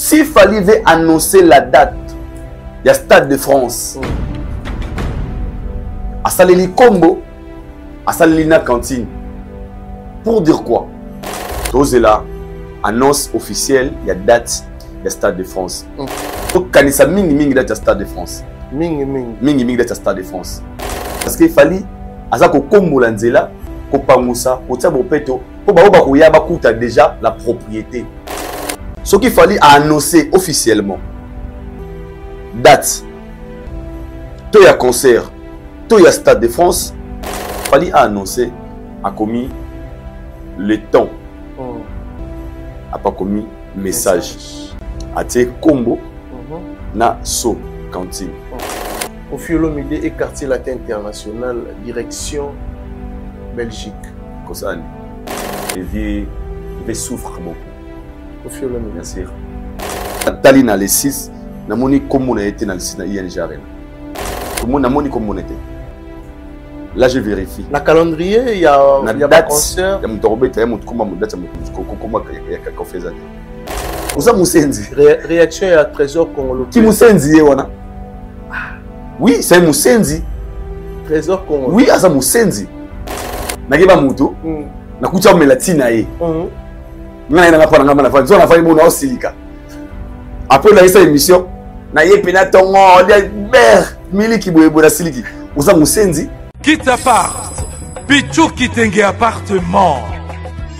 S'il fallait annoncer la date, il y a Stade de France. À Saleli Combo, à Salelina Cantine. Pour dire quoi? Là, annonce officielle, il y a date, il y a Stade de France. Donc, quand il y a ming date, il y a Stade de France. Ming date, il y a Stade de France. Parce qu'il fallait, à ça, qu'on combo l'anzela, qu'on pamoussa, qu'on tient bon péto, qu'on y a déjà la propriété. Ce qu'il fallait annoncer officiellement, date, tout y a concert, tout y a Stade de France, il fallait annoncer, a commis le temps, a pas commis message, a été combo, na so cantine. Au Fiolomide et quartier latin international, direction Belgique. Comme ça, il souffre beaucoup. Au Fiolomide. Bien sûr. Tali na les 6, na moni comme on a été dans le 6 na ING Arena. Comment na moni comme on était. Là je vérifie. La calendrier, il y a un concert. Il y a mon torbet, il y a mon comment mon date, comment il y a quelqu'un fait ça. Vous savez Moussenzi. Réaction à Trésor Congolais. Qui Moussenzi wana? Oui, c'est Moussenzi. Trésor Congolais. Oui, ça Moussenzi. Nagiba mutu. Na kucha melatina ye. Ngana na pa ngama na fa. Zona fa ibona osilika. Après la émission, na ye pena tongo de ber miliki boyebola siliki. Uza Moussenzi. Quitte appart. Pichu kitenge appartement.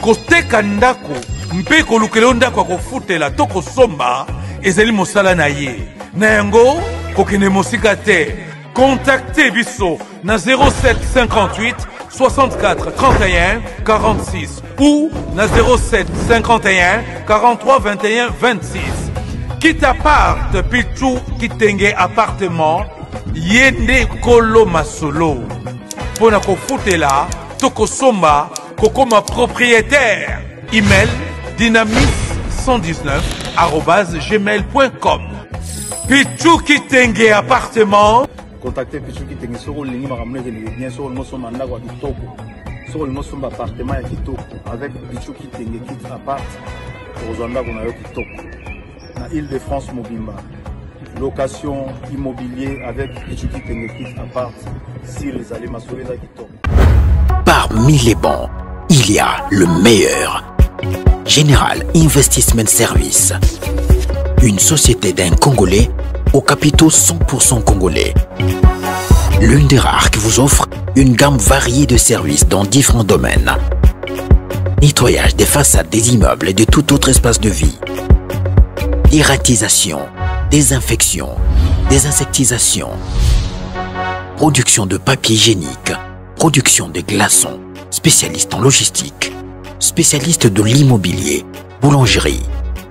Kote kandako. Mpe kolukelo ndako akofutela toko somba ezeli mosala na ye. Na yango kokene mosika te. Contactez Bisso na 07 58 64 31 46 ou na 07 51 43 21 26. Quitte appart Pichu kitenge appartement yende kolo masolo. Pona kofutela toko somba kokoma propriétaire. Email dynamis119@gmail.com. Pichu Kitenge appartement. Contactez Pichu Kitenge sur le ligne bien sûr nous sommes en Ndako Kitoko. Sur le sommes appartement à Kitoko avec Pichu Kitenge Kit appart pour Ndako na Kitoko. Na Île-de-France Mobimba. Location immobilier avec Pichu Kitenge Kit appart si les allez m'assurer à Kitoko. Parmi les bons, il y a le meilleur. Général Investment Service, une société d'un Congolais aux capitaux 100% congolais. L'une des rares qui vous offre une gamme variée de services dans différents domaines. Nettoyage des façades des immeubles et de tout autre espace de vie. Dératisation, désinfection, désinsectisation. Production de papier hygiénique, production de glaçons, spécialiste en logistique. Spécialiste de l'immobilier, boulangerie,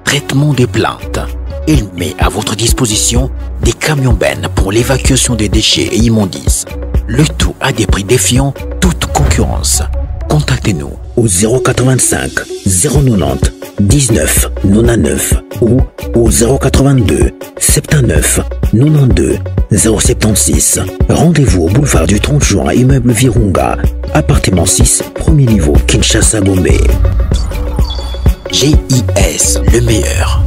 traitement des plaintes. Il met à votre disposition des camions-bennes pour l'évacuation des déchets et immondices. Le tout à des prix défiant toute concurrence. Contactez-nous au 085 090 19 99 ou au 082 79 92 076. Rendez-vous au boulevard du 30 juin, immeuble Virunga, appartement 6, premier niveau, Kinshasa, Gombe. GIS, le meilleur.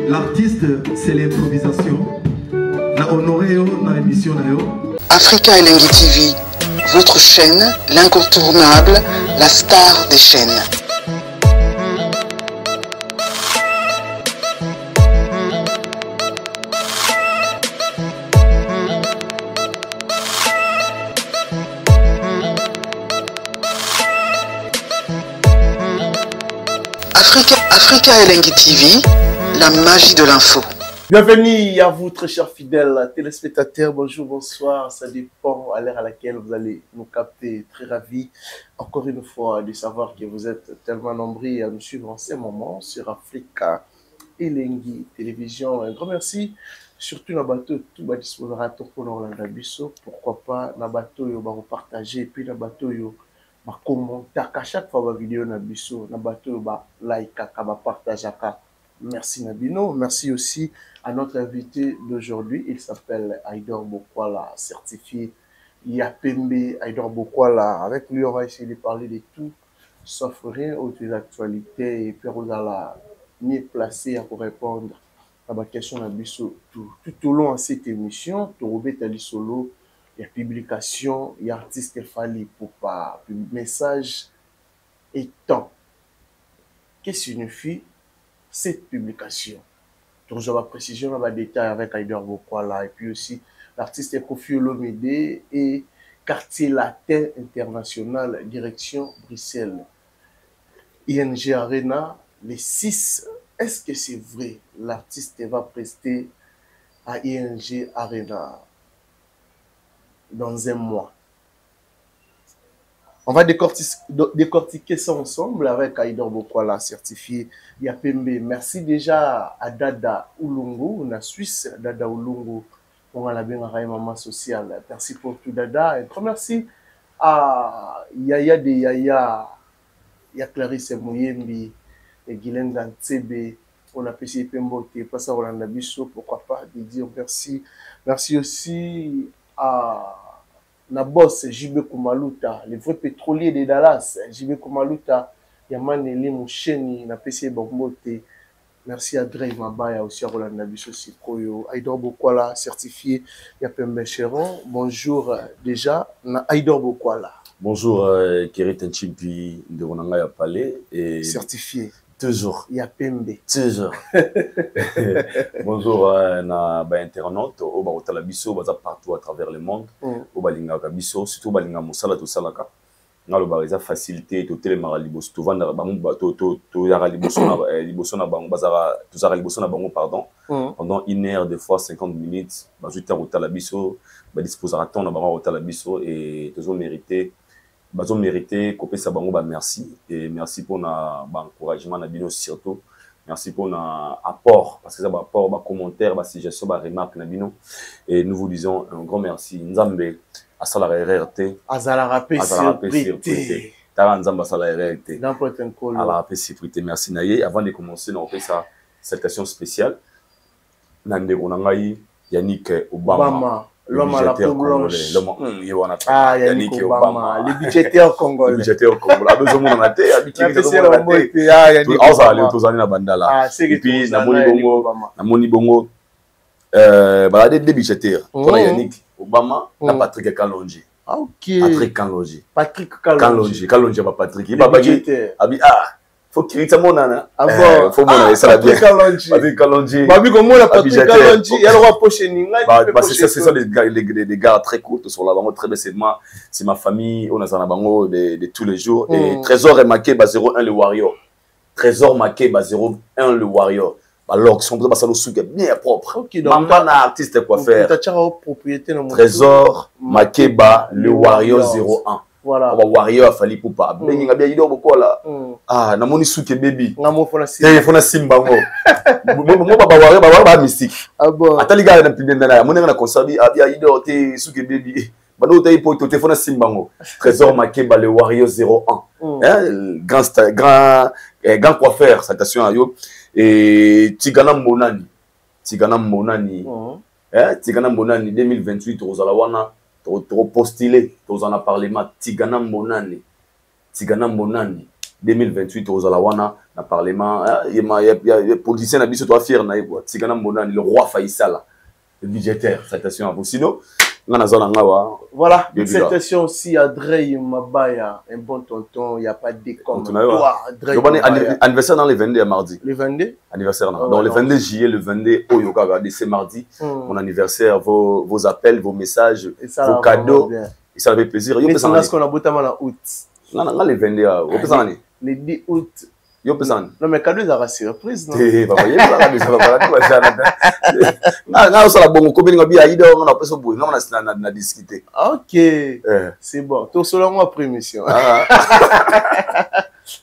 L'artiste, c'est l'improvisation. Africa Elengi TV, votre chaîne, l'incontournable, la star des chaînes. Africa Elengi TV, la magie de l'info. Bienvenue à vous, très chers fidèles téléspectateurs. Bonjour, bonsoir. Ça dépend à l'heure à laquelle vous allez nous capter. Très ravi, encore une fois, de savoir que vous êtes tellement nombreux à nous suivre en ce moment sur Africa Elengi Télévision. Un grand merci. Surtout dans le bateau, tout va disposer pour l'Orlando Bisso. Pourquoi pas, dans le bateau, on va partager. Et puis, dans le bateau, on va commenter à chaque fois la vidéo dans le Bisso. Dans le bateau, on va like, on va partager. Merci Nabino. Merci aussi à notre invité d'aujourd'hui. Il s'appelle Aïdor Bokwala, certifié Yapembe. Aïdor Bokwala. Avec lui, on va essayer de parler de tout, sauf rien autour de l'actualité. Et puis, on va mieux placé pour répondre à ma question tout au long de cette émission. Tu as solo, il y a publication, il y a artiste qui fallait pour pas message et temps. Qu'est-ce que signifie cette publication? Donc, je vais préciser dans les détails avec Aïdor Bokwala. Et puis aussi, l'artiste est Kofi Olomide et Quartier Latin International, direction Bruxelles. ING Arena, les 6. Est-ce que c'est vrai? L'artiste va prester à ING Arena dans un mois. On va décortiquer ça ensemble avec Aïdor Bokwala, certifié Yapembe. Merci déjà à Dada Ulungu, la Suisse, Dada Ulungu, on a la bien maman sociale. Merci pour tout, Dada. Et merci à Yaya de Yaya, Clarisse Mouyembi, et Guylaine Dantsebe, on a PC Pembote, pas ça, on a Bisso, pourquoi pas, de dire merci. Merci aussi à la boss JB Kumaluta, le vrai pétrolier de Dallas, JB Kumaluta, Yaman Eli Moucheni, na PC Bambote. Merci à Dre Mabaya aussi à Roland Nabiso Sikoyo, Aïdor Bokwala, certifié Yapembe Cheron. Bonjour déjà, na Aïdor Bokwala. Bonjour, Kérit Nchimpi de Ronanga Palais et certifié. Toujours. Yapembe. Toujours. Bonjour, na ba internaute, au Barota Labiso, baza partout à travers le monde, au Balinga Kabiso, surtout Balinga Moussala, tout Salaka. Dans le Bariza facilité, tout télémara libos, tout vendre Bamou, tout Yara Libosona Bango, Bazara, tout Zara Libosona Bango, pardon, pendant 1 heure, des fois 50 minutes, Bazuta Rota Labiso, disposera ton à Rota Labiso et tous ont mérité. Ils ont mérité, Kopé Sabango, merci. Et merci pour l'encouragement, surtout. Merci pour l'apport, parce que ça va apport, commentaire, suggestion, remarque, et nous vous disons un grand merci. Nzambe, à Salara RRT. À Salara Sécurité. Tara Nzamba Salara RRT. N'importe quoi. À la Sécurité. Merci Naye. Avant de commencer, on fait sa salutation spéciale. Nande Ronangaï, Yannick Obama. L'homme à la peau blanche. Yannick Obama. Le budgétaire congolais. Le budgétaire congolais. A besoin de mon athée. Et puis, Namoni Bongo. Balade des budgétaires. Yannick Obama, na Patrick Kalonji. Ok. Patrick Kalonji. Kalonji, Patrick. Il va budgétaire. Faut qu'il y ait mon âne. Faut mon ça bien. Patrick Kalonji. Babi comment la Patrick Kalonji, il y a le roi Pochening. C'est ça les gars très courts sur la banque très bien c'est ma famille, on a ça la banque de tous les jours et Trésor est marqué 0-1 le Warrior. Trésor marqué 0-1 le Warrior. Alors que son ça bien propre. OK donc pas un artiste quoi faire. Propriété Trésor marqué le Warrior 0-1. Voilà. Warrior a fallu pour pas. Mais il y a bien Aïdor Bokwala. Ah, na moni souke baby. Ngamo fona simba ngo. Mo baba Warrior ba mystique. Ah bon. Atali gars na pibenda na moni na conservi abi Aïdor te souke baby. Bano te poto te fona simba ngo. Trésor Makeba le Warrior 0-1. Grand coiffeur, salutation à yo et Tigana Monani. Tigana Monani 2028 Rosala wana trop postulé, tous en a parlé, Tigana Monani 2028 aux Alawana, na parlement, il y a politicien na biso toi fier na yebo, Tigana Monani le roi Faisal, le budgétaire, citation à vous. Sinon, voilà, citation aussi à Dre Mabaya, un bon tonton, il n'y a pas de décom. Anniversaire dans les 22 mardi. Les 22 anniversaire dans le 22 juillet, le 22 Oyoka, regardez, c'est mardi. Mon anniversaire, vos appels, vos messages, vos cadeaux. Et ça fait plaisir. Mais c'est ce qu'on a beau en août. Non, les 22 le 10 août. Yo pesant. Non mais cadeau ça surprise non. Papa, il ça déjà na ça la bon ko benga bi aida on a peso boy, na discuter. OK. C'est bon. Tout selon moi prémission.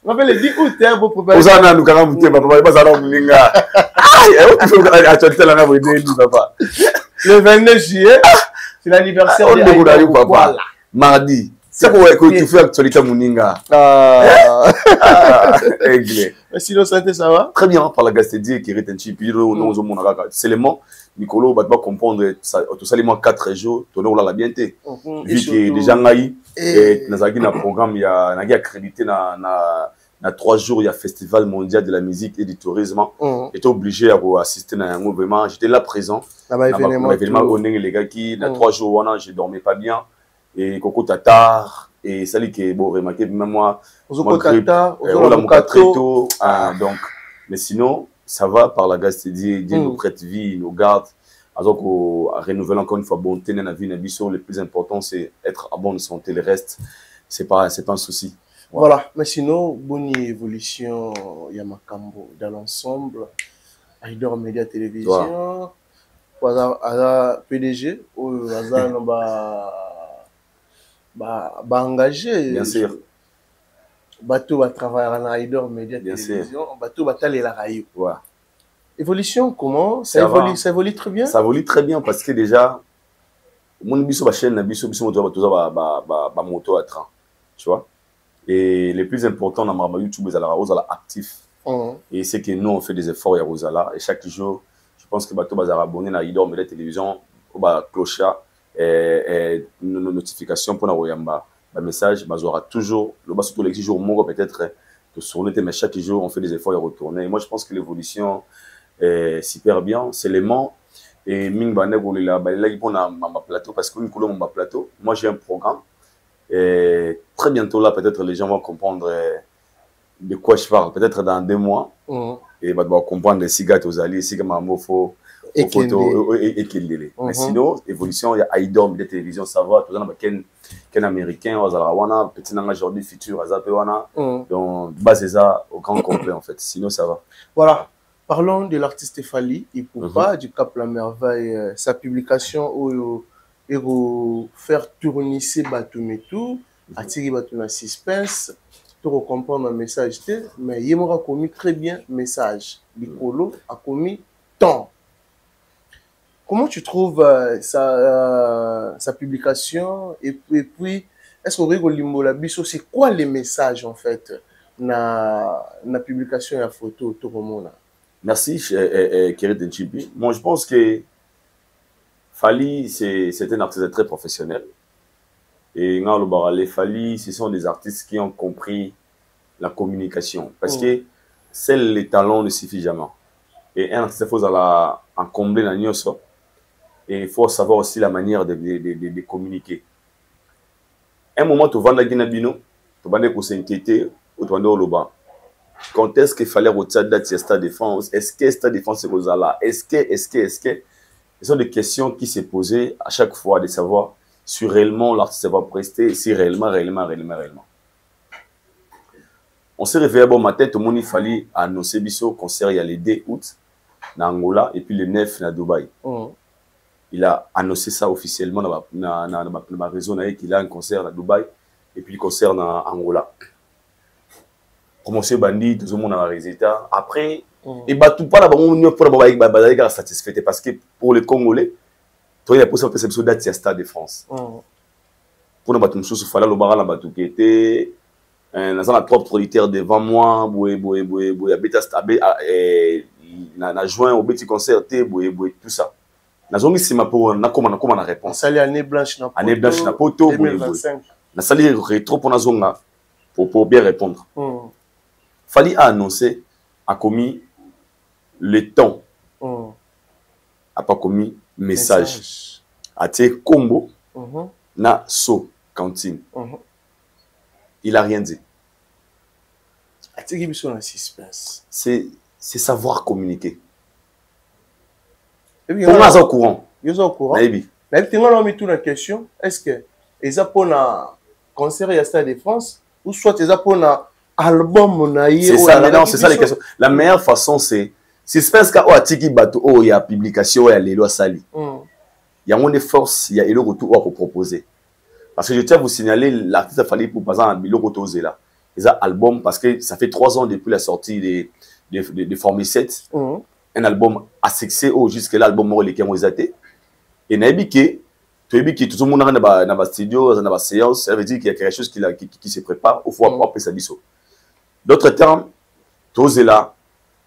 On va le dire où t'es pour préparer. Osana nous quand vous papa, pas ça non muninga. Ah, il faut acheter la na papa. Le 29 juillet, c'est l'anniversaire de papa. Mardi. C'est pour que tu fais actualité Mouninga. Mais sinon, santé, ça va? Très bien, par la gastédie qui est un petit peu, c'est le mot. Nicolas, va comprendre, tout ça, les mois 4 jours, tu as la bienté. Vu que déjà, dans un programme, il y a accrédité dans 3 jours, il y a Festival mondial de la musique et du tourisme. J'étais obligé à assister à un mouvement. J'étais là présent. Dans l'événement, les gars qui, dans 3 jours, je ne dormais pas bien. Et Coco Tatar, et ça dit que bon, remarquez, même moi, donc, mais sinon, ça va par la gastédie, nous prête vie, nous garde. Donc, à renouveler encore une fois, bon, tenir la vie, le plus important, c'est être à bonne santé. Le reste, c'est pas un souci. Voilà, mais sinon, bonne évolution, Yamakambo, dans l'ensemble, Aïdor Média Télévision, PDG, ou engagé. Bien sûr. Bateau va travailler en Aïdor Média Télévision. Bateau va aller la rayon. Ouais. Évolution, comment ça évolue très bien? Ça évolue très bien parce que déjà, mon biso ba chaîne, biso moto à train. Tu vois? Et le plus important dans ma YouTube, c'est la actif. Et c'est que nous, on fait des efforts, et chaque jour, je pense que bateau va abonner à Aïdor Média Télévision, au cloche. Nos notifications pour nous message aura toujours le bas surtout les jours peut-être que sur le mais chaque jour on fait des efforts et retourner. Et moi je pense que l'évolution est super bien, c'est l'élément et ming bané pour la pour ma plateau parce que une couleur mon plateau moi j'ai un programme et très bientôt là peut-être les gens vont comprendre de quoi je parle peut-être dans 2 mois et va comprendre les cigarettes aux alliés si comme un faut et mais sinon évolution il y a Aïdor Média Télévision ça va tout ça qu'un américain wana petit nanga aujourd'hui futur wana donc base ça au grand complet en fait sinon ça va. Voilà, parlons de l'artiste Fally Ipupa du Cap La Merveille, sa publication où il faire tourner ces bateaux mais tout attirer bateau na suspense pour comprendre un message mais il m'a commis très bien message Nicolo a commis tant. Comment tu trouves sa publication et puis est-ce qu'on rigole limbola biso c'est quoi les messages en fait na publication et la photo tout le monde? Merci Kérit Nchipi. Moi je pense que Fally c'est un artiste très professionnel et les Fally ce sont des artistes qui ont compris la communication parce que seuls les talents ne suffisent jamais et un artiste faut en combler la nuance. Et il faut savoir aussi la manière de communiquer. Un moment, tu vas dans la Guinée-Bino, tu vas s'inquiéter, ou tu vas dans le bas. Quand est-ce qu'il fallait retirer la Stade de France? Est-ce que Stade de France est là? Est-ce que ce sont des questions qui se posaient à chaque fois de savoir si réellement l'artiste va prester, si réellement. On s'est réveillé bon matin, tout le monde il fallait annoncer le concert il y a le 2 août en Angola et puis le 9 à Dubaï. Il a annoncé ça officiellement dans ma réseau qu'il a un concert à Dubaï et puis le concert en Angola. Promotion bandit, tout le monde a un résultat. Après, et bah tout pas là, on pour satisfait parce que pour les Congolais, toi il y a possible de faire date Stade de France. Pour nous battre nous sous fallait le bar la battu qui était dans la propre auditeur devant moi, boy habita na juin au petit concert tout ça. Nazongi sima pour na réponse. Sali année blanche na poto 2025. Na sali rétro pour nazonga pour bien répondre. Fally a annoncé a commis le temps. A pas commis message. A été combo na so cantine. Il a rien dit. A été biso na suspense. C'est savoir communiquer. Pour moi, c'est au courant. Ils au courant. Mais tu m'as mis toute la question. Est-ce que ils ont pour un concert à Stade de France ou soit ils ont pour un album c'est ça maintenant, c'est ça les questions. La meilleure façon c'est suspense ka o atiki bato o ya publication ya lelo sali. Il y a une force, il y a le retour à proposer. Parce que je tiens à vous signaler l'artiste a fallu pour par exemple le retour là. Les albums parce que ça fait 3 ans depuis la sortie de Formule 7. Un album à succès au jusque l'album mort les qui ont été. Et naibiki tout le monde dans le studio, dans la séance, ça veut dire qu'il y a quelque chose qui se prépare au four après ça biso. D'autres termes, tous là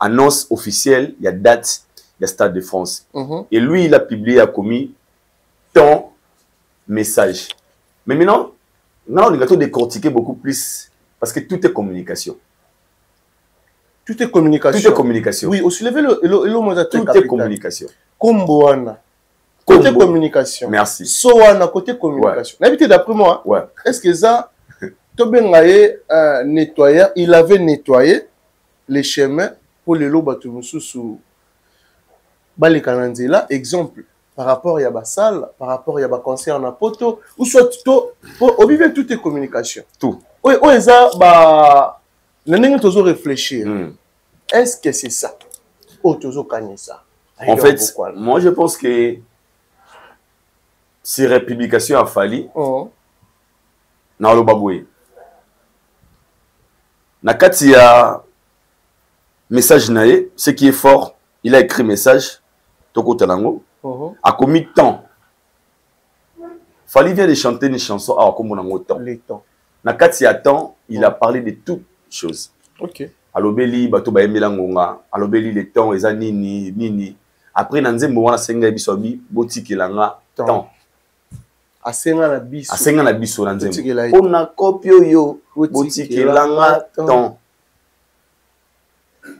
annonce officielle, il y a date, il y a Stade de France. Et lui il a publié, a commis tant message. Mais maintenant, on a décortiqué beaucoup plus parce que tout est communication. Tout est communication. Tout est communication. Oui, aussi lever le mot de tout est communication. Comboana. Côté communication. Merci. Soana côté communication. L'habitude d'après moi. Ouais. Est-ce que ça, Tobengaye nettoyer, il avait nettoyé les chemins pour les lots batumusu sous Balikananzela. Exemple, par rapport à Yabassal, par rapport à Yabaconcer en Apoto, ou soit au vivre tout est communication. Tout. Oui, oui, ça, bah, nous toujours réfléchir. Est-ce que c'est ça? Ou toujours gagner ça? En fait, moi je pense que si républication a fallu, na lo baboué. Na kati ya message nae, ce qui est fort, il a écrit message, toko talango, a commis temps. Fali vient de chanter une chanson à Okomonango temps. Les temps. Na kati ya temps, il a parlé de toutes choses. Ok. Alobeli bato ba emela ngonga, alobeli le temps eza nini. Après nanzembo wana senga bisobi botikelanga temps. Asenga na biso. Asenga na biso nanzembo. Ona kopio yo botikelanga temps.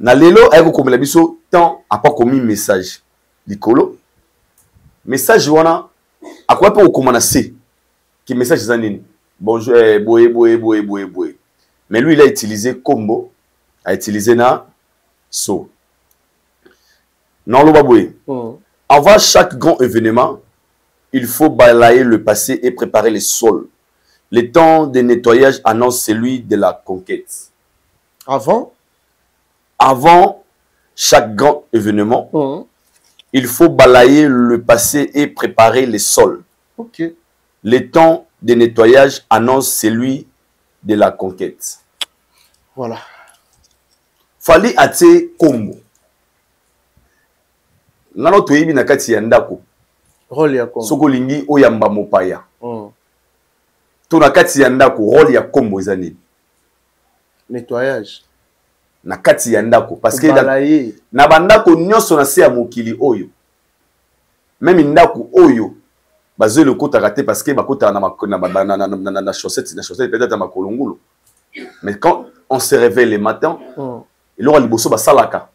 Na lelo ayeko komela biso temps a pas commis message. Likolo. Message wana akwa pe okomana C. Qui message za nini? Bonjour boye. Mais lui il a utilisé combo, a utilisé na so. Non lo baboué. Avant chaque grand événement, il faut balayer le passé et préparer les sols. Le temps de nettoyage annonce celui de la conquête. Avant chaque grand événement, il faut balayer le passé et préparer les sols. Ok. Le temps de nettoyage annonce celui de la conquête. Voilà. Fali ate kombo. Ngano toyebi na kati ya ndako. Rôle ya kombo. Soko lingi oyamba mopaya. To na kati ya ndako rôle ya kombo ezani. Nettoyage. Na kati ya ndako parce que na bandako nyonso na se ya mokili oyo. Même ndako oyo bazwe le kota raté parce que bakota na chaussette peut-être ma kolongolo. Mais quand on se réveille le matin, il aura liboso ba salaka.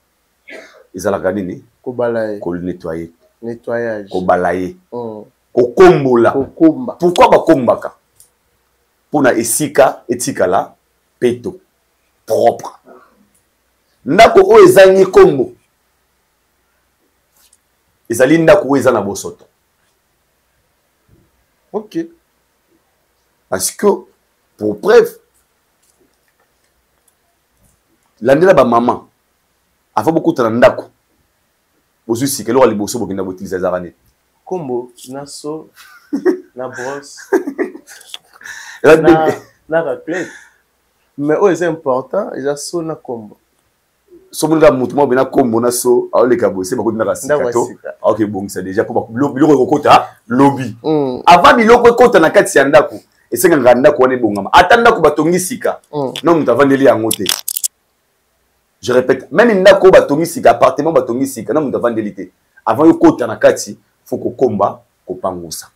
Ils allaient regarder ko balayer, ko nettoyer. Nettoyage. Ko balayer. Ko kombola. Pourquoi ba kombaka? Pour na esika etikala peto propre. Ndako o ezangi kombo. Ezali ndako o ezana bosoto. Ok. Parce que pour preuve l'année ba maman a fait beaucoup de ndako. Bozu si que lo liboso bokina botiliser zarane. Kombo naso na brosse. na raclette. Mais c'est important, ils ont na kombo. Somunga mutumo bena kombo na so aoleka bosse bako na rasikato. OK bon c'est déjà pour biloko kokota lobby. Avant biloko kokota na kati ya ndako. Esenga ndako wana bongama. Atanda ko batongi sika. Non mutavandeli yango te. Je répète, même ndako batongi sika, appartement batongi sika, non mutavandeli te. Avant yo kota na kati, faut ko komba ko pangusa.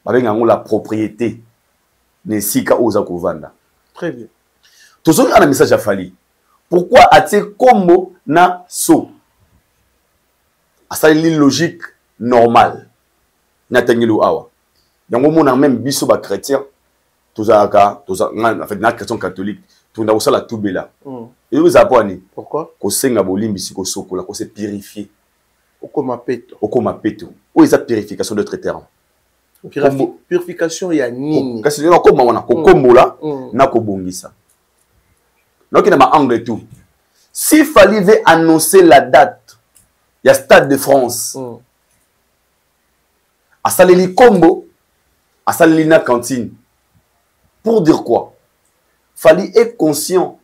Babenga ngo la propriété. Ne sika oza kovanda. Très bien. Tous on a un message à Fali. Pourquoi a-t-il kombo na so? Ça c'est logique normale. Na tengelo awa. Yango mona même biso ba chrétien. Tous en fait na chrétien catholique. Tout na osala tubela. Et vous aponi. Pourquoi? Ko senga bolimbi siko sokola ko se purifier. Okoma peto. Okoma peto. Ou esa purification d'autres termes. Purification ya nini? Kasi na ko mawana ko kombola na ko bongisa. Donc il y a ma angle tout. Si Fally veut annoncer la date, il y a Stade de France. À Saleli Combo, à Saleli na cantine. Pour dire quoi? Fally est conscient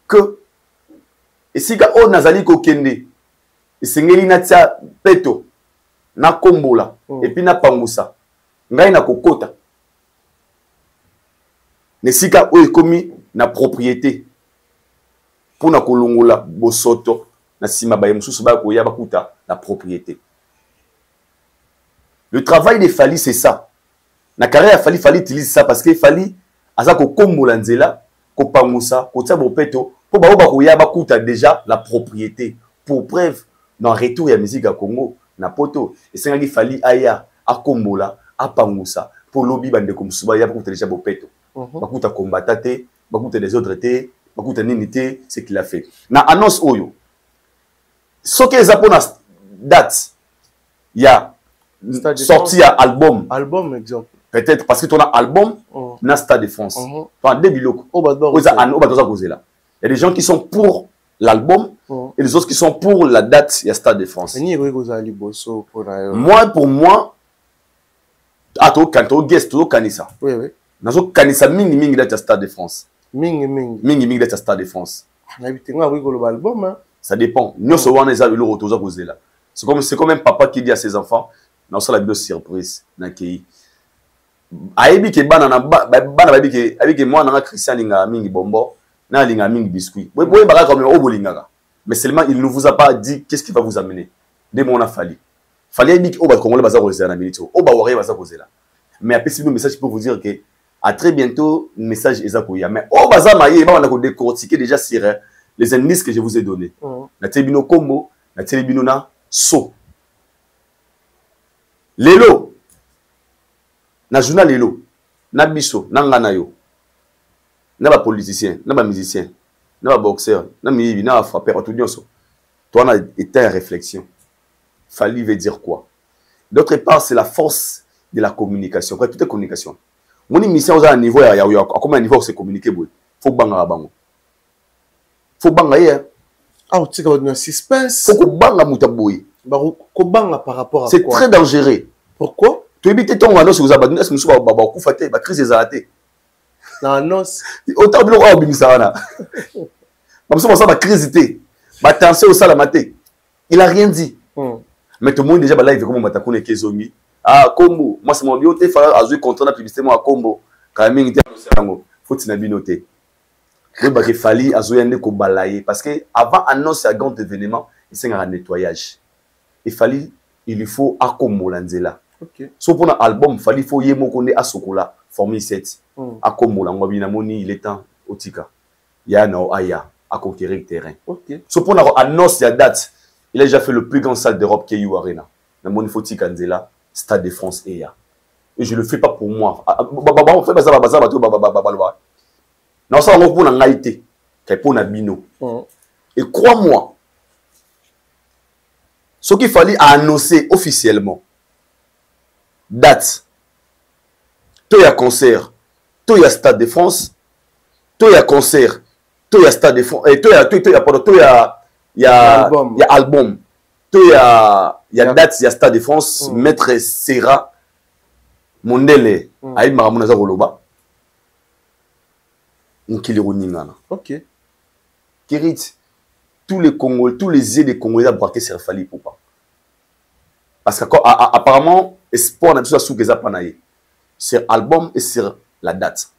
que et si ga o nazali ko kende et sengeli na tia peto na kombola et puis na pangusa ngai na kokota ne sika o ekomi na propriété pour na kolongola bosoto na sima ba mususu ba ko ya bakuta la propriété. Le travail de Fally c'est ça. Na carrière Fally utilise ça parce que Fally aza ko kombola nzela ko pangusa ko tia bopeto pour ba ko ya bakuta déjà la propriété. Pour preuve dans retour ya musique à Congo na poto et sengaki Fally aya a kombola a pangusa pour lobby bande comme suba ya bakuta déjà bopeto. Bakuta combattate, bakuta des autres té, bakuta ninité, c'est qu'il a fait. Na annonce oyo. Ce que les apôtres date, il y a sorti un album. Album, exemple. Peut-être parce que tu as un album, na Stade de France. Tu as des bilocs. Il y a des gens qui sont pour l'album et les autres qui sont pour la date, il y a Stade de France. Moi, pour moi, quand tu guest, tu as ça. Oui, oui. Nazo kanisa mingi mingi date ya Stade de France. Mingi date ya Stade de France. Album. Ça dépend. Nous sommes les amis là. C'est comme un papa qui dit à ses enfants, non ça la vidéo surprise na kei. Aibi ke bana na bana babi ke moi na Christian linga mingi bombo, na linga mingi biscuit. Boy baka comme obolingaka. Mais seulement il ne vous a pas dit qu'est-ce qui va vous amener. Dès mon a Fally. Fally aibi ke oba congolais baza kozela na milito. Oba wari baza kozela. Mais après c'est un message pour vous dire que à très bientôt, message Ezakoya. Mais oh baza maye, on a décortiqué déjà sur les indices que je vous ai donnés. Na telebino kombo, na telebino na so. Lelo. Na journal lelo. Na biso, na ngana yo. Na ba politicien, na ba musicien, na ba boxeur, na miyibi, na frappeur, tout bien so. Toi on a été en réflexion. Fally veut dire quoi? D'autre part, c'est la force de la communication. Quoi, toute la communication. Mon émission à un niveau, à combien de niveau c'est communiquer? Faut banga bango. Faut banga hier. Ah, tu sais qu'on a un suspense. Faut que banga mutaboui. Banga par rapport à c'est très dangereux. Pourquoi? Tu évites ton annonce vous abandonnez ce monsieur baba kufate ba crise ezalate. Na annonce. Autant de l'eau bimisana. Comme ça ba crise té. Ba tension au salamate. Il a rien dit. Mais tout le monde déjà ba live comme matakune kezongi. Ah, Combo, moi c'est mon bioté, il faut avoir contrat de publicité à Combo. Quand même, il faut que tu binoté. Il fallait avoir parce que avant annoncer un grand événement, il y a un nettoyage. Il fallait, il faut à Combo l'anzela. Sauf pour un album, il fallait faut yemo konde à Sokola, formule 7. À Combo l'angwabinamoni, il est temps otika. Il y a un aya à conquérir le terrain. Sauf pour un annonce la date, il a déjà fait le plus grand salle d'Europe qui est U Arena. La monifotique anzela. Stade de France et je le fais pas pour moi. On fait ça non ça on pour ngaité qui pour na bino. Et crois-moi, ce qu'il fallait annoncer officiellement date. Toi y a concert, toi y a Stade de France, toi y a concert, toi y a Stade de France et toi y a album. Il y a date, il y a Stade de France, Maître Serra, Mondele, Aïd Maramonaza Roloba. Ok. Kérit, tous les Congolais, tous les aides des Congolais ont braqué sur Fally pour pas. Parce qu'apparemment, espoir n'a pas sous Geza Panaye. Sur l'album et sur la date.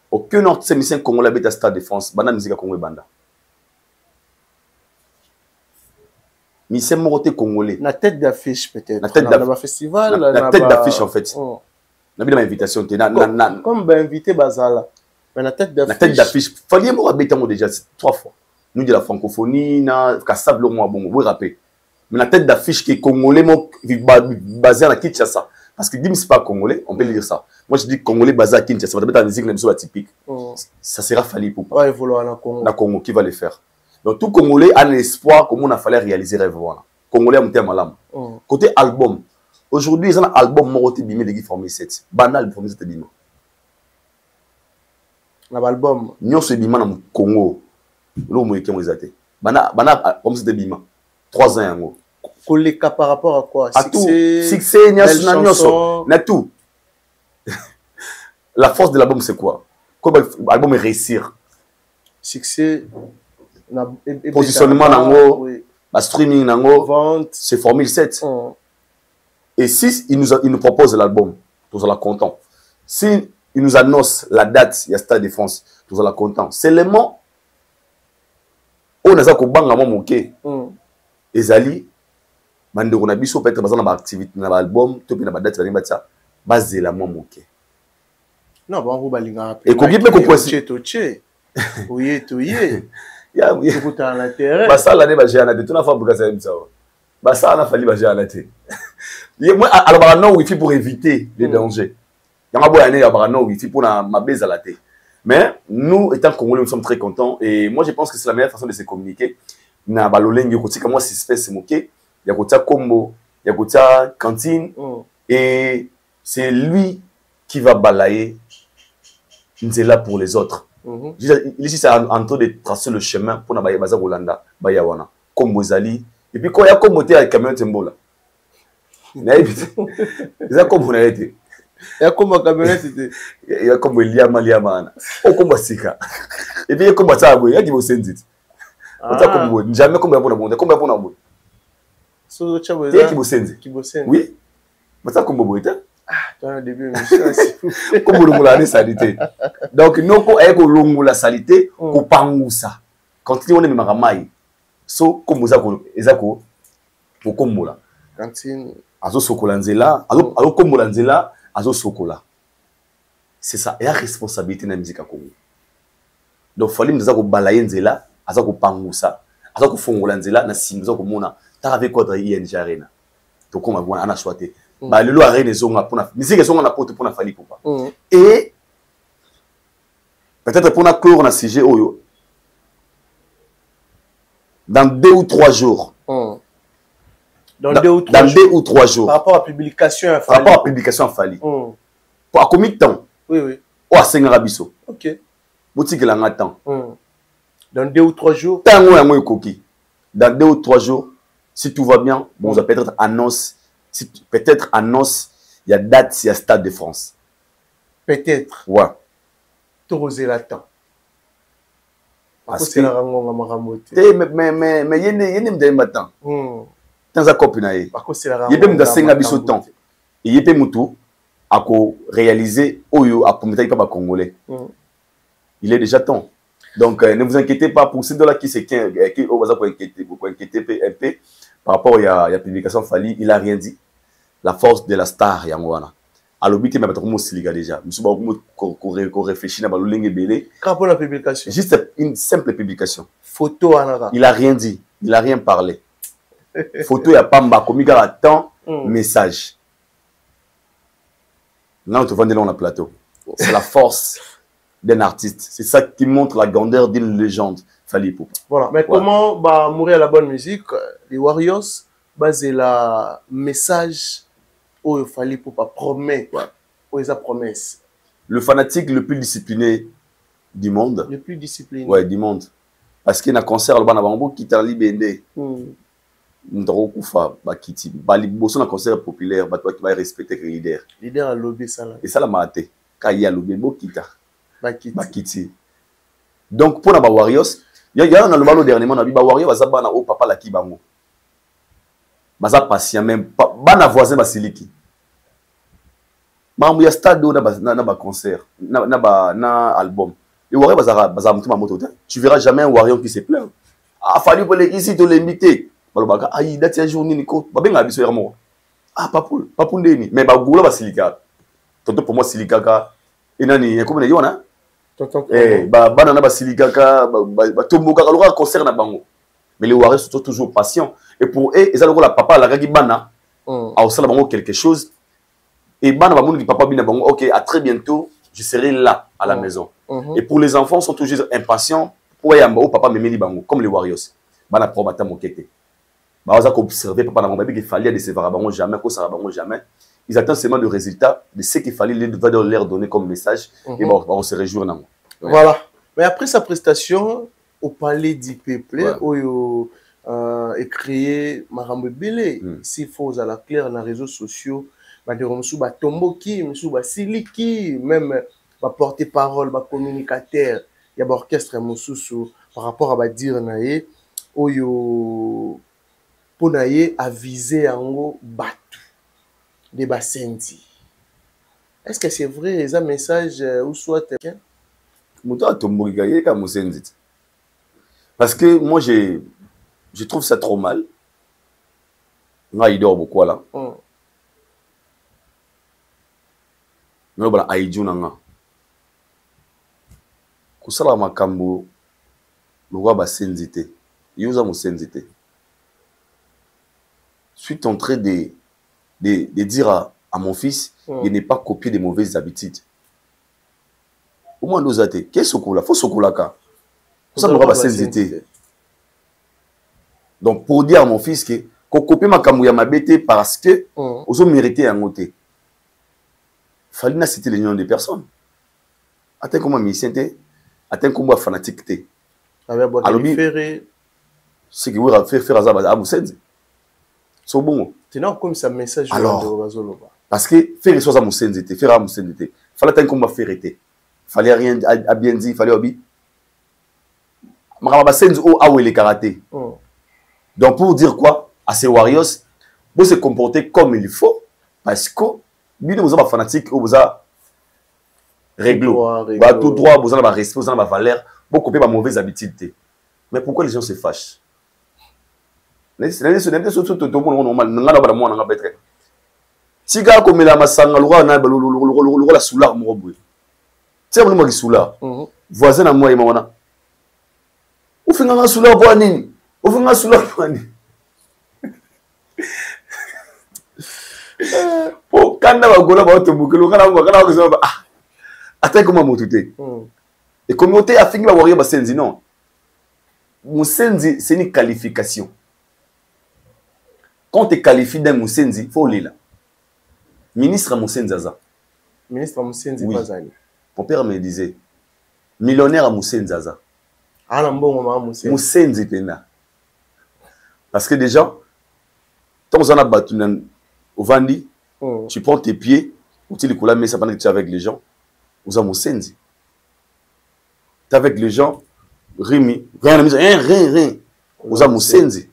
Aucun autre musicien congolais habite à Stade de France, Banda musique Congolais Banda. Mais c'est mon côté congolais. La tête d'affiche peut-être. La tête d'affiche. Festival. La tête d'affiche en fait. On a mis l'invitation. Comme invité Bazala. Mais la tête d'affiche. La tête d'affiche. Fallait moi habiter déjà 3 fois. Nous de la francophonie, na Kassab le moi bon, vous rappelez. Mais la tête d'affiche qui est congolais, basé à Kinshasa. Parce que Dim c'est pas congolais, on peut dire ça. Moi je dis congolais basé à Kinshasa. Ça va être la musique même typique. Ça sera Fally pour pas. Ouais, voilà la Congo. La Congo qui va le faire. Donc tout Congolais a l'espoir comment on a fallu réaliser rêve voilà. Congolais a monté à malam. Côté album, Aujourd'hui, ils ont un album Moroté Bimé de Guy Formé 7. Banal Formé 7 Bimé. L'album. Nous sommes Bimé dans le Congo. Nous sommes Bimé. Banal Formé 7 Bimé. 3 ans en gros. Colléca par rapport à quoi? À tout. Succès, na tout. La force de l'album, c'est quoi? Comment l'album est réussir? Succès. Positionnement nango, streaming nango, c'est Formule 7. Et si il nous propose l'album, nous allons content. Si il nous annonce la date, il y a Stade de France, nous allons content. Seulement, on a ça qu'on bang à mon moqué. Ezali, mande on a biso peut-être dans une activité dans l'album, tout bien la date, va ça, basé la mon moqué. Non, bon, vous balinga. Et qu'on dit que toché. Oui, oui. Ya oui. Basa l'année va gérer la tête. On a fait beaucoup de ça. Basa on a fallu gérer la tête. Moi alors non wifi pour éviter les dangers. Il y a une année non wifi pour ma baisse à la tête. Mais nous étant Congolais nous sommes très contents et moi je pense que c'est la meilleure façon de se communiquer. Na baloleng yo kotika moi si se moquer, il y a kotia combo, il y a kotia cantine et c'est lui qui va balayer Nzela pour les autres. Ici, c'est en train de tracer le chemin pour Nabaya Baza Rolanda, Bayawana, comme Bozali. Et puis, quand il y a comme moté avec Camion Tembola. Il y a comme on a été. Il y a comme camionnette. Il y a comme Liama. Oh, comme Sika. Et puis, il y a comme ça, il y a qui vous sendit. Jamais comme un bon, comme un bon amour. Il y a qui vous sendit. Oui. Mais ça, comme vous comme vous l'avez salité. Donc, nous avons la salité pour Pangousa. Quand on est maramai, so comme vous avez ezako pour comme là. Cantine. Azo sokolanzela, azo comme lanzela, azo sokola. C'est ça. Et la responsabilité dans la musique à Congo. Donc, il faut que nous ayons balayer nzela, azo Pangousa, azo fongolanzela, na simzo komona. T'as avec quoi dans ING Arena. Donc, comme on a choisi. Bah le loi reine zonga pour la musique zonga na porte pour na fali poupa et peut-être pour na clore na sujet oyo dans 2 ou 3 jours dans 2 ou 3 jours par rapport à publication à fali pour à combien de temps oui ou à 5 rabiso OK boutique la ngatan dans 2 ou 3 jours tango ya moi koki dans 2 ou 3 jours si tout va bien bon ça peut-être annonce. Peut-être annonce, il y a date, il y a Stade de France. Peut-être. Ouais. Torosé la temps. Parce que mais il y a des matins. Dans un copine. Parce que c'est la il y a des senga biso temps. Et il y a des mutu à réaliser oyo à promettre pas congolais. Il est déjà temps. Donc ne vous inquiétez pas pour ces dollars qui se qui au bazar pour inquiéter un peu par rapport à la publication Fali, il a rien dit. La force de la star yangwana. À l'obité mais pas trop siliga déjà. Monsieur ba ko réfléchir na balolenge belé. Quand la publication. Juste une simple publication. Photo anara. Il a rien dit, il a rien parlé. Photo ya pamba komika attend message. Là on te vend dans le plateau. C'est la force d'un artiste. C'est ça qui montre la grandeur d'une légende. Fali Poupa. Voilà, mais comment bah mourir la bonne musique, les Warriors, bah c'est la message où Fali Poupa promet, où ils a promesse. Le fanatique le plus discipliné du monde. Le plus discipliné. Ouais, du monde. Parce qu'il y a un concert, le Banabambo qui t'a libéré. Ndro Koufa, Bakiti. Bali Bosso, un concert populaire, bah toi qui vas respecter le leader. Leader a lobé ça là. Et ça l'a maté. Quand il y a lobé, Bokita. Bakiti. Donc pour les Warriors, il y a un album dernièrement, on a vu les Warriors, ils ont dit papa la kibango. Ils ont patient même, bana voisin basiliki. Il y a stade na concert, na album. Les Warriors, tu verras jamais un Warrior qui se plaint. Ah, fallu pour les ici, tu l'inviter. Ah, il date un jour, Nico. Ah, papou ndeni. Mais bagoula basilika. Tonto pour moi silika. Et nani, comment on a banana basilikaka batomboka le concert na bango mais les Warriors sont toujours patients et pour eux ils ont la papa la gagi bana a aussi la bango quelque chose et bana ba moni papa bina bango OK à très bientôt je serai là à la maison et pour les enfants sont toujours impatients pour yamba au papa memeli bango comme les Warriors bana probata mokete Bah, on a observé papa na mama qu'il fallait décevoir bango jamais, que ça bango jamais. Ils attendent seulement le résultat de ce qu'il fallait leur donner comme message et bah, on se réjouit dans. Voilà. Mais après sa prestation au palais du peuple, où est créé Marambe Belé, s'il faut à la claire dans les réseaux sociaux, bah tomboki, bah siliki, même bah porte-parole, bah communicateur, il y a bah orchestre Moussousou par rapport à bah dire naé, oyo pour naé à viser en batu des bassenti. Est-ce que c'est vrai, les message ou soit parce que moi je trouve ça trop mal. Nga il dort beaucoup là. Mais voilà aïdjou nanga. Kusala makambo le roi basenzité. Yuza musenzité. Je suis en train de dire à mon fils, il n'est pas copié des mauvaises habitudes. Au moins nous athées. Qu'est-ce que là? Faut sokola ka. Ça me basenzité. Donc pour dire à mon fils que copier ma kamouya ma bête parce que aux hommes mérité un côté. Fallait na citer les noms des personnes. Attends comment musicien t'es, attends comment fanatique t'es. Alors c'est que vous avez fait à Moussenzi. C'est bon. C'est non comme ça message. Alors parce que faire les choses à Moussenzi, faire à Moussenzi, fallait attendre comment faire été. Fallait rien à bien dire, fallait obi. Marama Senzi ou a les karaté. Donc pour dire quoi à ces Warriors, vous se comporter comme il faut parce que vous avez fanatique ou vous avez réglo, tout droit, vous avez respect, vous avez valeur, vous copiez ma mauvaise habitude. Mais pourquoi les gens se fâchent? Si gars comme la masanga loi na la soulard mo boy. C'est vraiment qui soulard. Voisin à moi et mawana. Ou finga nga soulard bo nini? Ou finga soulard bo nini? Po kanda ba gola ba to bukelo kana ko ah. Attends comment motuté. Et communauté a fini ba warrior ba senzi non. Moussenzi c'est une qualification. Quand tu qualifies d'un Moussenzi, il faut lire. Ministre Moussenzi Zaza. Ministre Moussenzi oui. Bazali. Mon père me disait, millionnaire à Moussenzi Zaza. Ah, non, bon moment Moussenzi. Moussenzi Pena. Parce que déjà, quand on a battu au Vandi, tu prends tes pieds, tu les coules, mais ça pendant que tu es avec les gens, vous avez Moussenzi. Tu es avec les gens, Rémi, rien, vous avez Moussenzi.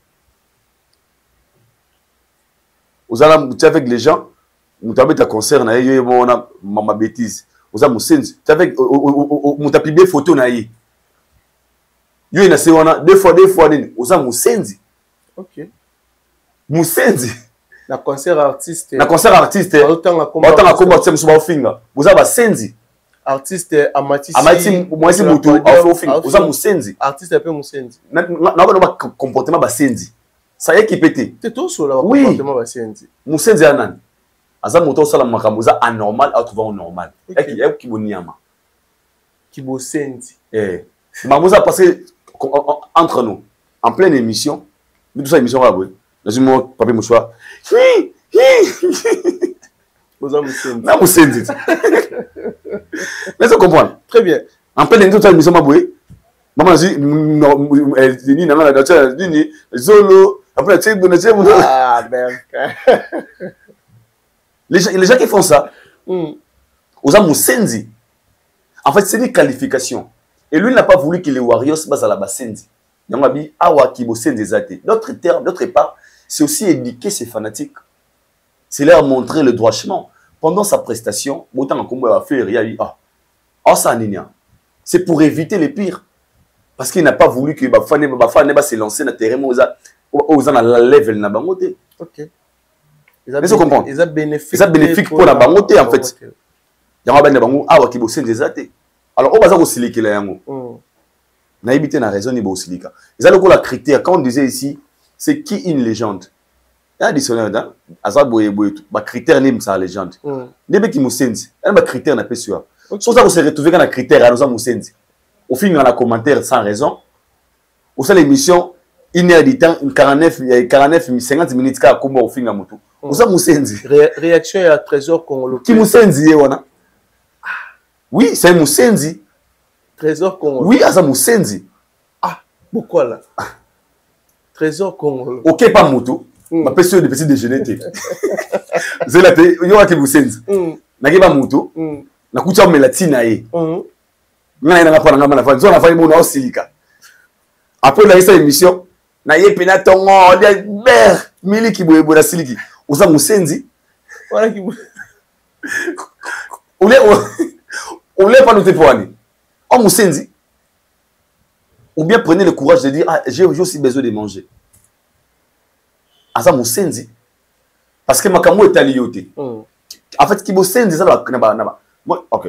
Vous allez avec les gens, vous avez ta concert, vous avez ma bêtise. Vous avez Moussenzi. Tu avec vous avez des photos. Vous avez deux fois, vous avez Moussenzi. Ok. Moussenzi. La concert artiste. La concert artiste. Vous avez Senzi. Artiste Amatisi. Moi c'est Moutou. Vous avez Moussenzi. Artiste un peu Moussenzi. N'a comportement Senzi. Ça y est qui pète. C'est tout sur la comportement Moussenzi. Moussenzi anan. Aza moto sala makamuza anormal à trouver normal. Et qui boniama. Qui Moussenzi. Mamuza parce que entre nous en pleine émission, nous tout ça émission là oui. Dans une papier mouchoir. Vous avez Moussenzi. Na Moussenzi. Laissez comprendre. Très bien. En pleine émission maboué. Maman dit ni nana la ni zolo après tu ah ben. Les gens qui font ça, aux Moussenzi. En fait, c'est une qualification. Et lui, il n'a pas voulu que les Warriors basent à la Bassenzi. Il a dit, awa ki Moussenzi zate. D'autre part, c'est aussi éduquer ses fanatiques. C'est leur montrer le droit chemin. Pendant sa prestation, autant qu'on va faire, il a dit, ça c'est pour éviter les pires. Parce qu'il n'a pas voulu que Bafane se lancer dans le terrain aux la level na bangote. Ok. Mais ça comprend. Ils ont bénéfique pour la bangote en fait. Il y a un bango awa ki bosse des athées. Alors on va ça aussi les yango. Na habité na raison ni bo silika. Ils ont la critère quand on disait ici c'est qui une légende. Il y a un dictionnaire là, asa boye ba critère ni sa légende. Nebe ki Moussenzi. Elle ba critère na pessoa. So ça vous se retrouver quand la critère à nous Moussenzi. Au final, on a commentaire sans raison. Au sein de l'émission, 1 heure de temps 49 50 minutes ka komba ofinga mutu uza musenzi réaction ya Trésor Congolais qui musenzi ye wana oui c'est musenzi Trésor Congolais oui asa musenzi ah pourquoi là Trésor Congolais ok pas mutu ma personne de petit déjeuner te zela te yo ati musenzi na ke ba mutu na kucha melatina ye ngana na pa ngama na fa zo na fa mo na osilika après la émission na ye pena tongo de ber miliki boyebo na siliki uza musenzi voilà qui Oulé pas noter pour aller. Oh musenzi. Ou bien prenez le courage de dire ah j'ai aussi besoin de manger. Asa musenzi. Parce que makambo est alioté. En fait qui musenzi ça na OK.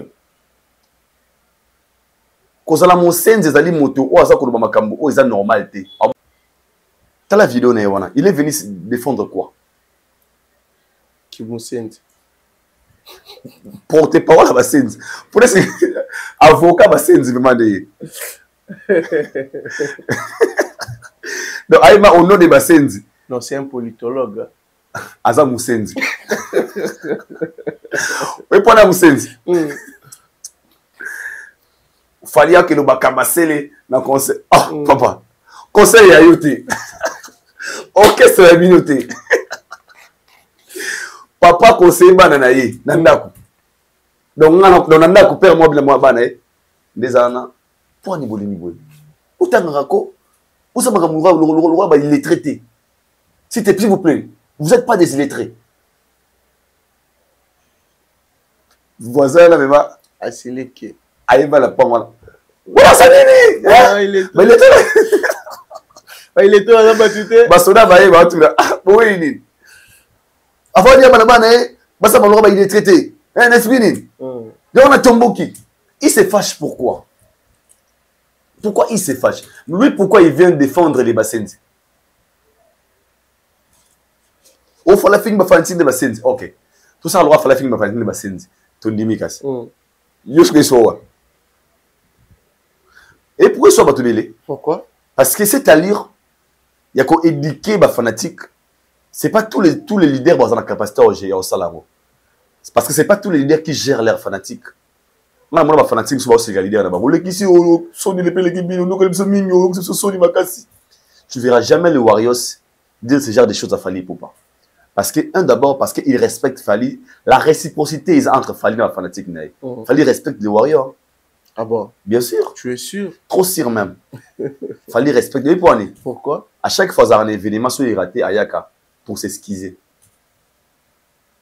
Kozala musenzi zali moto o asa ko makambo o eza normal té. T'as la vidéo na wana. Il est venu défendre quoi? Qui musenzi. Porte-parole à Basenzi. Pour les avocats Basenzi me mandé. Donc Aïma au nom de Basenzi. Non, c'est un politologue. Aza Musenzi. Oui, pour la Musenzi. Fallait que le bakabasele na conseil. Ah, papa. Conseil à yoté. Ok, c'est la minute. Papa conseil banana ye nandako donc nandako père moi bien bana ye des ana pour ni bolini boy utanga ko usama kamura le ba il est traité s'il vous plaît vous êtes pas des illettrés voisin là même asileke aïba la pas moi voilà ça nini mais il est tout à la batute basoda ba ye ba tu là oui ni avant de dire il est traité. N'est-ce pas? On a Tomboki. Il se fâche pourquoi? Pourquoi il se fâche? Lui, pourquoi il vient défendre les Basenzi? Au fond, la fille m'a fait de Basenzi. Ok. Tout ça, alors, la fille m'a fait de Basenzi. Ton dimikas. Yosuke Sowa. Et pourquoi soit Batulele? Pourquoi? Parce que c'est à lire, il y a qu'à éduquer les fanatiques. C'est pas tous les leaders qui ont la capacité à gérer ça. Parce que c'est pas tous les leaders qui gèrent leurs fanatiques. Moi, les fanatiques sont aussi les leaders. Tu verras jamais les Warriors dire ce genre de choses à Fali Poupa. Parce que, d'abord, parce qu'ils respectent Fali. La réciprocité entre Fali et la fanatique. Fali respecte les Warriors. Ah bon? Bien sûr. Tu es sûr? Trop sûr même. Fali respecte. Pourquoi? À chaque fois qu'il y a un événement, il est raté à Yaka. Pour s'excuser.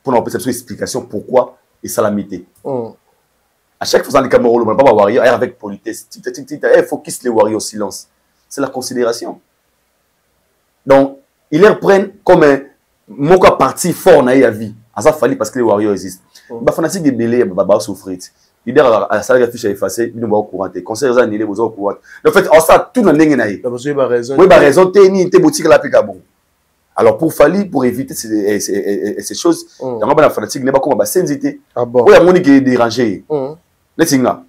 Pour avoir cette explication pourquoi et salamité. À chaque fois, dans les Cameroun, on ne va pas warrior avec politesse. Il faut qu'ils les warriors au silence. C'est la considération. Donc, ils les prennent comme un mot parti fort dans la vie. Ça fallait parce que les warriors existent. Les fanatiques de Belé, ils vont souffrir. Les leaders à la salle de fiche effacée, ils vont au courant. Les conseillers annulés, ils vont au courant. En fait, ça, tout le monde est là. Vous avez raison. Oui, raison. T'es boutique là, puis bon. Alors pour Fali, pour éviter ces choses, il y a un fanatique qui n'est pas comme un senzité. Ah bon? Il y a un monde qui est dérangé. Laissez-moi.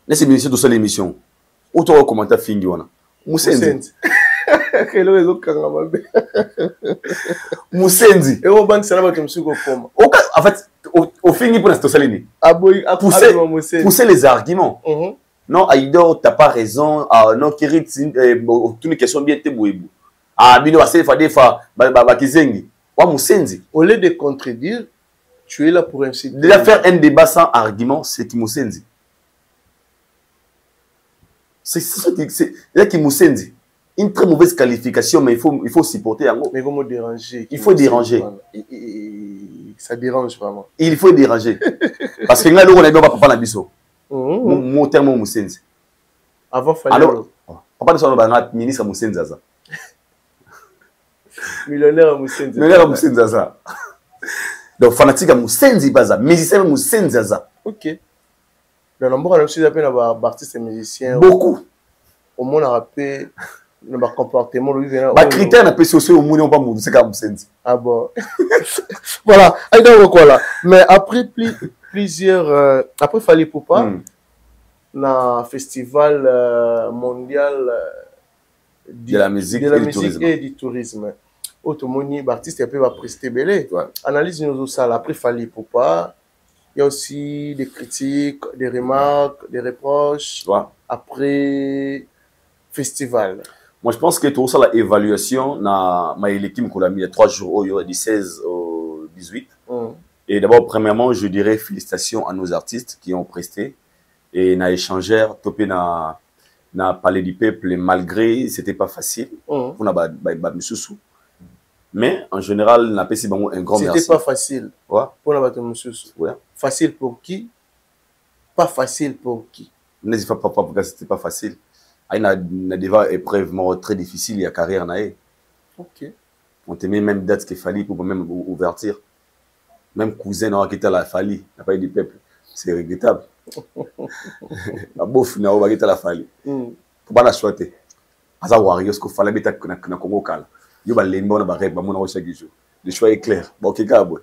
Laissez-moi de cette émission. Où tu as un commentaire fini, Moussendi. Moussendi. Et au banc, c'est là que je me suis comme. En fait, au fini pour l'instant, pousser les arguments. Non, Aïdo, tu n'as pas raison. Non, Kirit, toutes les questions bien étaient bouébou. Ah, bino bakizengi. Wa musenzi. Au lieu de contredire, tu es là pour inciter. Déjà faire un débat sans argument, c'est qui musenzi. C'est ça qui musenzi. Une très mauvaise qualification, mais il faut supporter. Mais il faut me déranger. Il faut déranger. Ça dérange vraiment. Il faut déranger. Parce que là, on a pas papa na biso. Mon terme musenzi. Avant fallait. Alors, papa de son ministre musenzi ça. Millionnaire à Moussenzi. Millionnaire à Moussenzi Zaza. Donc, fanatique à Moussenzi Baza. Musicien à Moussenzi Zaza. Ok. Le nombre de gens qui ont artistes et musiciens. Beaucoup. Au moins, on a rappelé le comportement. Les critères n'a pas aussi au monde, on pas Moussenzi à Moussenzi. Ah bon. Voilà. Mais après plusieurs. Après Fali Poupa, dans le festival mondial de la musique et du tourisme. Automoni, l'artiste peut prester belé. Analyse nous ça, après Fally Ipupa. Il y a aussi des critiques, des remarques, des reproches. Après festival. Moi, je pense que tout ça, l'évaluation, l'équipe il y a 3 jours, du 16 au 18. Et d'abord, premièrement, je dirais félicitations à nos artistes qui ont presté et n'a échangé, topé n'a parlé du peuple malgré c'était pas facile. Pour mais en général, n'a pas si bon un grand merci. C'était pas facile. Pour la battre monsieur. Facile pour qui? Pas facile pour qui? N'hésite pas parce que c'était pas facile. Il y a des épreuves très difficiles, il y a carrière naïe. Ok. On te met même date qu'il fallait pour même ouverture. Même cousin n'a quitté la Fally, n'a pas eu du peuple. C'est regrettable. La bouffe n'a pas quitté la Fally. Pour pas la choisir. Asa warriors ko fallait bita na Congo kala. Yo ba lemba na ba rek ba mona chaque jour. Le choix est clair. Bon ok gabo.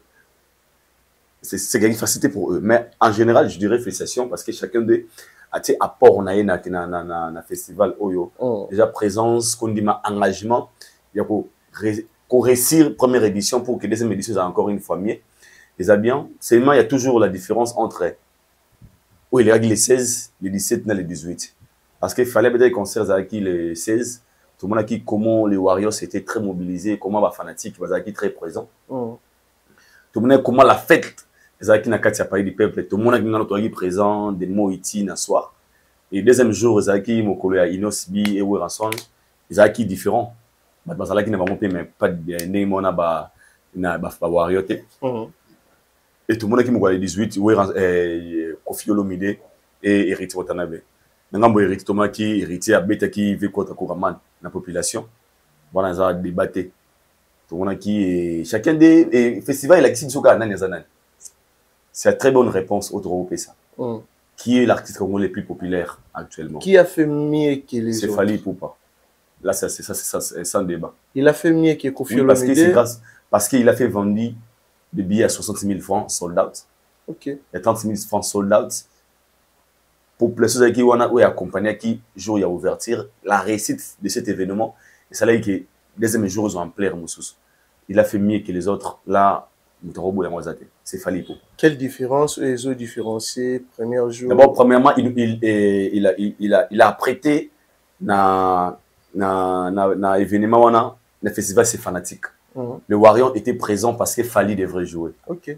C'est une facilité pour eux. Mais en général, je dirais félicitations parce que chacun d'eux a été apport on a na festival Oyo. Déjà présence, qu'on dit ma engagement, il y a pour réussir première édition pour que deuxième édition soit encore une fois mieux. Les bien, seulement il y a toujours la différence entre où il y a les 16, les 17 et les 18. Parce qu'il fallait peut-être concerts avec les 16. Tout le monde a dit comment les Warriors étaient très mobilisés, comment les fanatiques étaient très présents. Tout le monde a dit comment la fête, les Aki n'a qu'à parler du peuple. Tout le monde a dit présent, des mots iti na soir. Et deuxième jour, les Aki Mokolo à Inosbi et Weranson, les Aki différents. Mais les Aki n'a pas de name na Warriors. Et tout le monde a dit que les 18, Kofi Olomide et Héritier Watanabe. Maintenant, Héritier Thomas qui héritier à Beta qui veut quoi Kouraman, la population. Voilà, ça a débattu. Tout le monde qui chacun des festivals, il a dit que c'est une très bonne réponse au Européen. Qui est l'artiste congolais le plus populaire actuellement? Qui a fait mieux que les autres? C'est Fally Ipupa. Là, c'est sans débat. Il a fait mieux que Kofi Olomide. Parce qu'il a fait vendre des billets à 60 000 francs sold out. Ok. Il y a 30 000 francs sold out. Pour les choses qui ont accompagné qui jour il y a ouverture, la réussite de cet événement, et ça là que deuxième jour ils ont amplé Moussous. Il a fait mieux que les autres. Là, c'est Fally Ipupa. Quelle différence les autres différenciés premier jour? D'abord, premièrement, il a prêté na événement na festival c'est fanatique. Le Warrior était présent parce que Fally devrait jouer. Ok.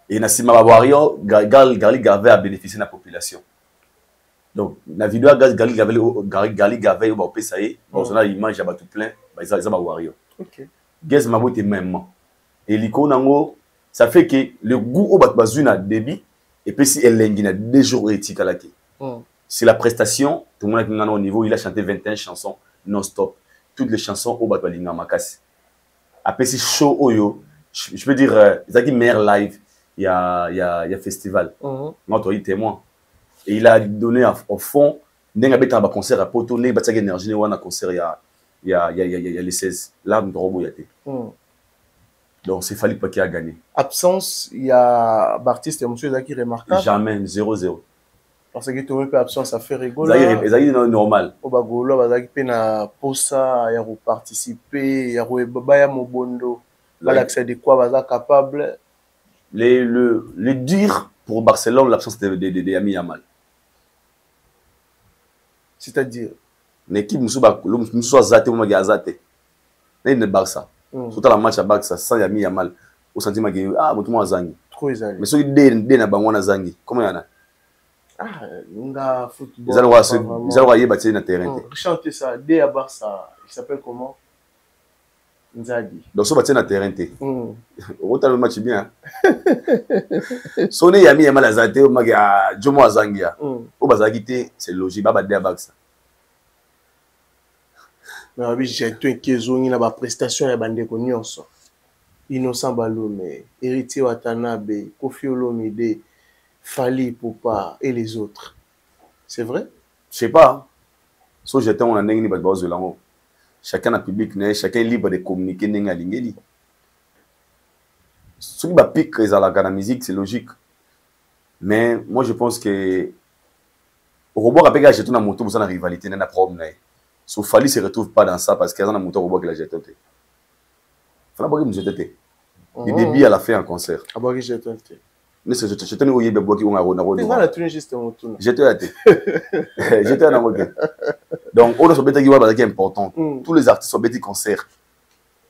Et Nassima Warrior, Gali Gave a bénéficié de la population. Donc, la vidéo Gali Gave au PSAE, on a l'image à tout plein, ils ont Warrior. Ok. Gaz Mabou était même. Et l'icône, ça fait que le goût au Batbazuna débit, et puis si elle a 2 jours éthiques à la quai. C'est la prestation, tout le monde qui est au niveau, il a chanté 21 chansons non-stop. Toutes les chansons au Batbalinga Makas. Après, c'est show Oyo, je peux dire, ils ont dit meilleur live. Il y a festival. Notre témoin. Et il a donné au fond, il y a un concert à Poto, il y a énergie, il y a un concert, il y a les 16. Là, nous avons donc, c'est Fally Ipupa qui a gagné. Absence, il y a Baptiste et monsieur qui remarquable. Jamais, 0-0. Parce que tout le monde peut absence, ça fait rigoler. C'est normal. Au Bagolo, il y a Posa, il y a participer, il y a Baya Mobondo. L'accès de quoi va être capable. Le dur pour Barcelone, l'absence de Yami Yamal. C'est-à-dire l'équipe nous soit zaté ou magazate. Là, il ne Barça. Surtout la match à Barça, sans Yami Yamal. Au sentiment que moi zangi. Trop zangi. Mais ceux qui dé na bangwana zangi. Comment y en a? Nga football. Ils ont bâti na terrain. Chanter ça, dé à Barça, il s'appelle comment? Nzadi. Donc, ça va être un terrain. On a le match bien. Sonné Yami Yamal Azate, au Maga, Jomo Azangia. Au Bazagité, c'est logique. Baba Diabaxa. Mais oui, j'ai tout qui est une prestation et bande connus. Innocent Balome, Héritier Watanabe, Kofi Olomide, Fally Ipupa et les autres. C'est vrai? Je sais pas. So j'étais en année ni badbaos de l'ango. Chacun a public, chacun est libre de communiquer n'enga lingeli. Ce qui va piquer à la musique, c'est logique. Mais moi je pense que au robot a pégé acheté une moto pour ça la rivalité n'a problème. Fali se retrouve pas dans ça parce qu'il y a un moteur au bois qui l'a jeté. Fala bois qui me jeté. Du début à la fin en concert. Ah bon, j'ai tenté. Mais c'est je tenais au yébe bois qui ont un rôle. On a tourné juste un tour. J'étais à té. J'étais à Namoké. Donc on a ce bête qui est important. Tous les artistes sont bêtis concert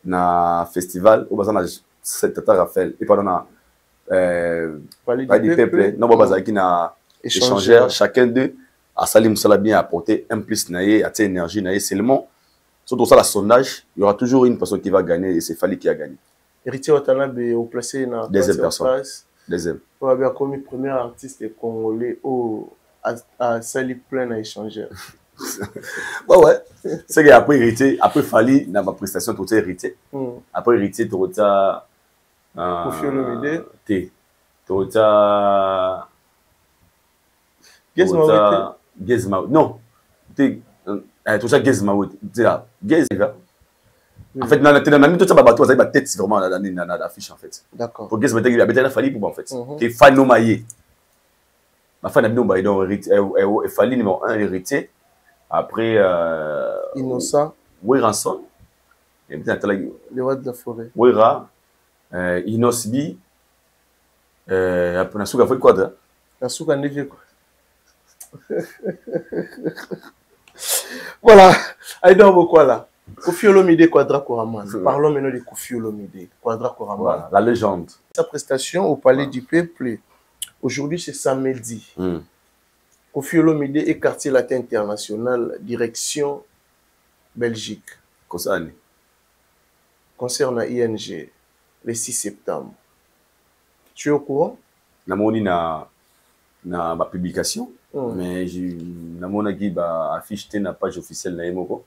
na festival au bazar na cette tata Raphaël et pendant pas du peuple non bazar qui na échangeur chacun d'eux a Salim Salah bien apporté un plus naïe à énergie naïe seulement surtout ça la sondage il y aura toujours une personne qui va gagner et c'est Fali qui a gagné. Héritier Watanabe au placé na deuxième personne. Deuxième. On a bien commis premier artiste congolais au à Sali plein à échanger. Ouais. C'est qu'après hérité, après Fali dans ma prestation tout hérité. Après hérité tout ça Koffi Olomide. Tout ça Gezma. Non. Tout ça Gezma. C'est là. Gezma. En fait, dans tout ça, bateau, ça va tête vraiment dans l'affiche en fait. D'accord. Pour Gezma, il y a bien Fali pour en fait. Qui Fali no maillé. Ma femme a bien donc hérité. Fali numéro 1 hérité. Après Innocent. Ranson. Et bien le roi de la forêt. Wera. Inosbi. Après Nasuka fait quoi là? Nasuka Neve quoi. Voilà. Aïda beaucoup là. Koffi Olomide Quadra Koraman. Parlons maintenant de Koffi Olomide Quadra Koraman. Voilà, la légende. Sa prestation au Palais du Peuple. Aujourd'hui, c'est samedi. Koffi Olomide et quartier latin international, direction Belgique. Concerne ING, le 6 septembre. Tu es au courant? Namoni na ma publication, mais namona qui ba affiche na page officielle na Emoko.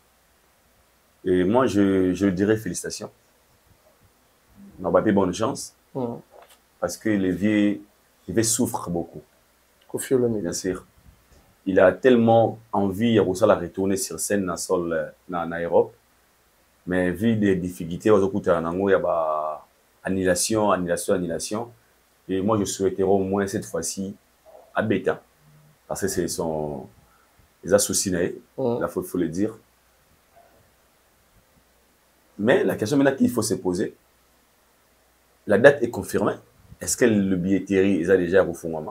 Et moi je dirais félicitations. On va pas bonne chance parce que les vieux souffrent beaucoup. Koffi Olomide. Bien sûr. Il a tellement envie de retourner sur scène dans sol en Europe, mais vu des difficultés, il y a annulation. Et moi, je souhaiterais au moins cette fois-ci à Beta, parce que c'est les associés, il faut le dire. Mais la question maintenant qu'il faut se poser, la date est confirmée. Est-ce que le billetterie est déjà au fond?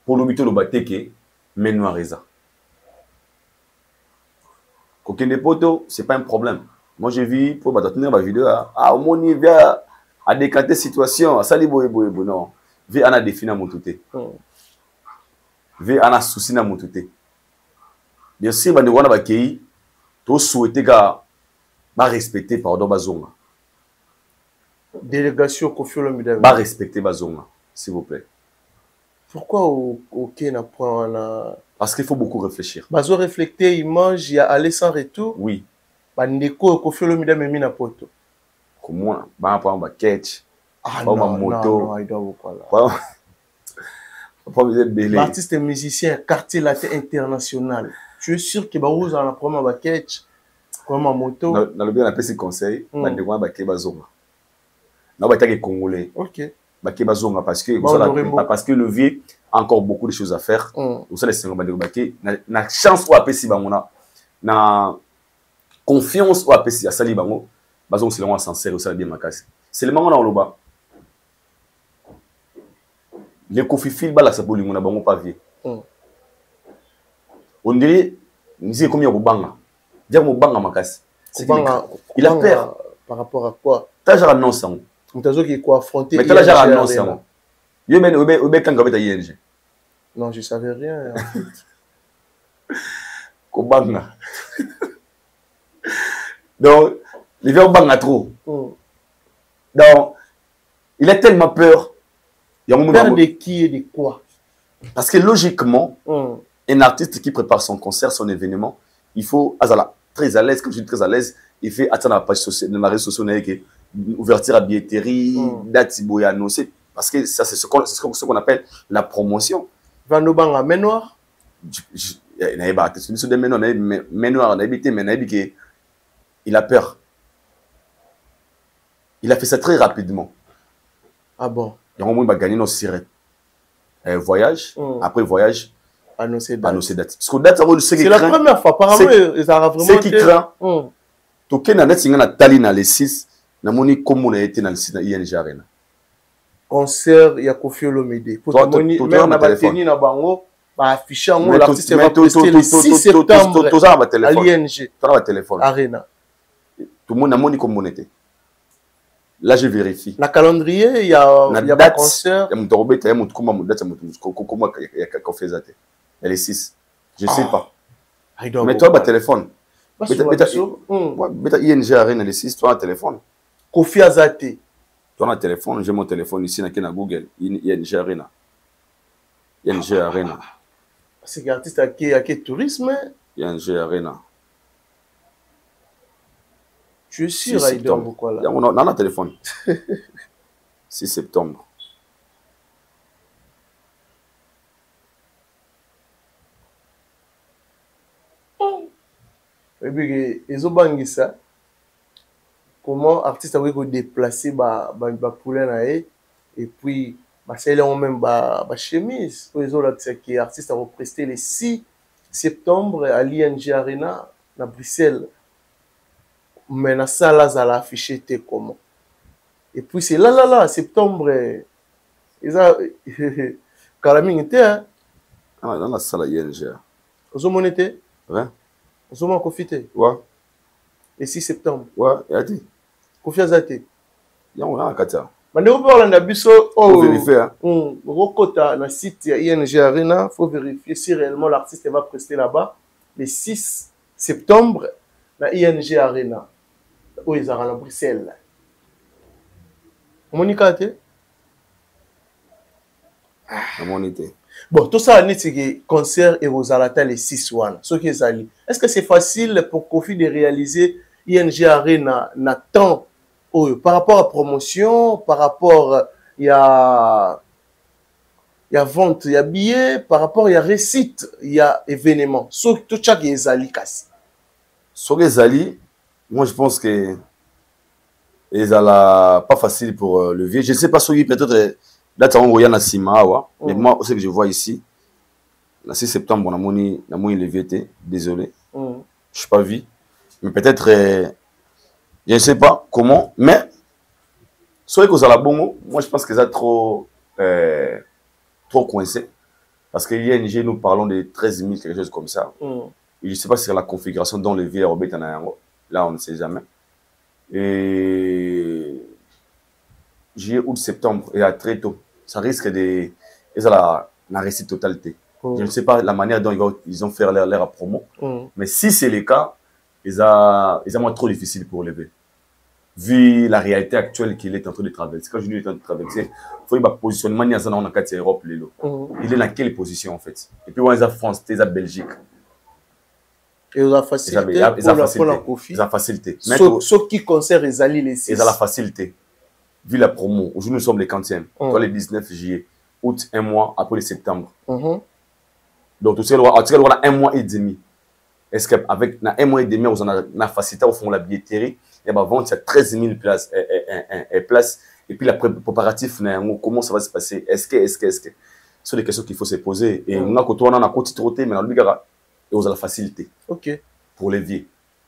Pour le but de Bateke, mais noirisa. Coquin poto, c'est pas un problème. Moi, j'ai vu pour tenir ma vidéo, au moins il vient à décanter situation, à sali boye non. Vi ana défini mon touté. Vi ana souci na mon touté. Bien sûr, bande wana bakei, to souhaiter ga ba respecter pardon bazonga. Délégation Koffi Olomide. Ba respecter bazonga, s'il vous plaît. Pourquoi au Kenya prend parce qu'il faut beaucoup réfléchir. Bazo réfléchir, il mange, il y a aller sans retour. Oui. Bandeko Koffi Olomide me mina poto. Comment ba prend ba catch. Ah non, moto. Non, il doit beaucoup là. L'artiste musicien quartier latin international. Tu es sûr que Baouza en a prend ba catch comme ma moto. Dans le bien on appelle ces conseils, bandeko ba ke bazonga. Na ba take congolais. OK. Parce que le vieux a encore beaucoup de choses à faire. La chance ou apprécier na confiance ou apprécier à sali bango bazon c'est le sincère aussi bien makasi c'est le moment dans le bas les Koffi fil bala sa bolingo na bango pas vieux on dirait nous combien banga dire mo banga makasi il a peur par rapport à quoi ta genre annonce Mutazo qui est affronté. Mais tu l'as déjà annoncé. Non, je ne savais rien. Kobanga. Donc, les verts banga trop. Donc, il a tellement peur. Peur de qui et de quoi? Parce que logiquement, un artiste qui prépare son concert, son événement, il faut, très à l'aise, comme je dis très à l'aise, il fait attendre la page sociale, dans la réseau social, ouverture à billetterie, date si annoncé, parce que ça c'est ce qu'on appelle la promotion. Vanobanga Menoir. Il a peur. Il a fait ça très rapidement. Ah bon? Il a gagné nos sirettes. Voyage, après voyage, annoncer date. Annoncer date. Parce que date, c'est la première fois. Apparemment, ils ont vraiment. C'est qui craint. Toké na net na tali na les 6. Na moni comme on a été dans le 6 na ING Arena. Concert, il y a Kofi Olomide. Pour toi, même na bateni na bango, ba afficher en l'artiste va prester le 6 septembre à l'ING. Dans le téléphone. Arena. Tout le monde na moni comme on était. Là, je vérifie. Le calendrier, il y a un concert. Il y a un date, il y a un date, elle est 6. Je ne sais pas. Mais toi, tu téléphone. Tu as ING Arena, les 6, tu as un téléphone. Kofi Azate. Tu as un téléphone, j'ai mon téléphone ici, dans Google. ING Arena. ING Arena. C'est un artiste qui a tourisme. ING Arena. Tu es sûr, Aïdon, pourquoi là? On a un téléphone. 6 septembre. Et puis, ils ont bangé ça. Comment artiste a déplacé ba poulet et puis c'est là même ba chemise. Pour les autres, c'est artiste a presté le 6 septembre à l'ING Arena à Bruxelles. Mais na ça là ça l'a affiché comment. Et puis c'est là septembre ils a Kalaming était hein. Ah dans la salle ING. Vous monité? Ouais. Vous m'en profité. Ouais. Le 6 septembre. Ouais, et a dit. Kofi Azate. Ya on a kata. Mais nous parlons de biso faut vérifier hein. Rokota na site ING Arena, faut vérifier si réellement l'artiste va prester là-bas le 6 septembre na ING Arena. Où ils sont à Bruxelles. Monica te? Monité. Bon, tout ça, c'est concert et aux Alata les 6 one. Est-ce que c'est facile pour Kofi de réaliser ING Arena na temps par rapport à promotion, par rapport il y a vente, il y a billets, par rapport il y a récite, il y a événement. Tout chaque est zali kasi. Sur les ali, moi je pense que ils pas facile pour le vieux. Je ne sais pas si peut-être là tu as envoyé un Sima, mais moi ce que je vois ici, le 6 septembre on a moni le VT, désolé, je suis pas vu, mais peut-être je ne sais pas comment, mais soit que ça la bongo, moi je pense que ça trop coincé, parce que ING nous parlons de 13 000 quelque chose comme ça. Et je ne sais pas si c'est la configuration dont le vieux Robert en a. Là, on ne sait jamais. Et juillet, août, septembre, et à très tôt, ça risque de. Ils ont la réussite totalité. Je ne sais pas la manière dont ils ont fait leur promo. Mais si c'est le cas, ils ont moins trop difficile pour lever. Vu la réalité actuelle qu'il est en train de traverser. Quand je dis qu'il est en train de traverser, il faut un positionnement dans la carte Europe. Il est dans quelle position en fait? Et puis, ils ont France, ils ont Belgique. Et ils ont facilité pour la Kofi. Ils ont facilité. Sauf qui concerne les alliés les 6. Ils ont la facilité. Vu la promo, aujourd'hui nous sommes les 40e. Toi, le 19 juillet, août, un mois après le septembre. Donc, tu sais, on a un mois et demi. Est-ce qu'avec un mois et demi, on a la facilité au fond de la billetterie, et bien, vendre 13 000 places. Et puis, la préparatif, comment ça va se passer? Est-ce que? Ce sont des questions qu'il faut se poser. Et on a côté trotté, mais on a la facilité. Ok. Pour les vieux.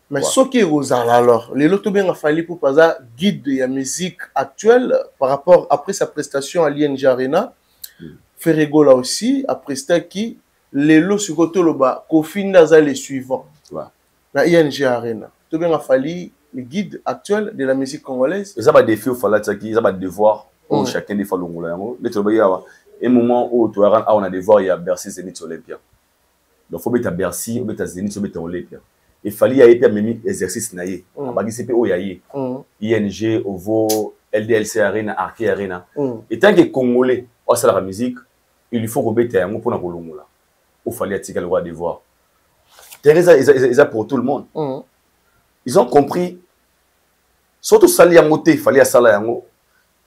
Mais ce qui est aux alors, les lots bien a fallu pour pas guide de la musique actuelle par rapport après sa prestation à l'ING Arena. Ferrego là aussi, après ça qui les lots sur côté le bas, Kofi Ndaza les suivants. La ING Arena. Tout bien a fallu le guide actuel de la musique congolaise. Ils ont des défis au fallu ils ont des devoirs pour chacun des fallu ngolais. Un moment où on a des devoirs il y a Bercy Zénith Olympia. Donc faut mettre à Bercy, ou mettre à Zénith, ou mettre à Olympia. Il fallait y aller même exercice naïe. Bagisi pe oyaye. ING, OVO, LDLC Arena, Arke Arena. Et tant que Congolais, on sait la musique, il faut remettre un mot pour la Colongola. Il fallait attirer le roi des voix. Teresa, ils ont pour tout le monde. Ils ont compris. Surtout Sali Yamote, il fallait à Sala Yango.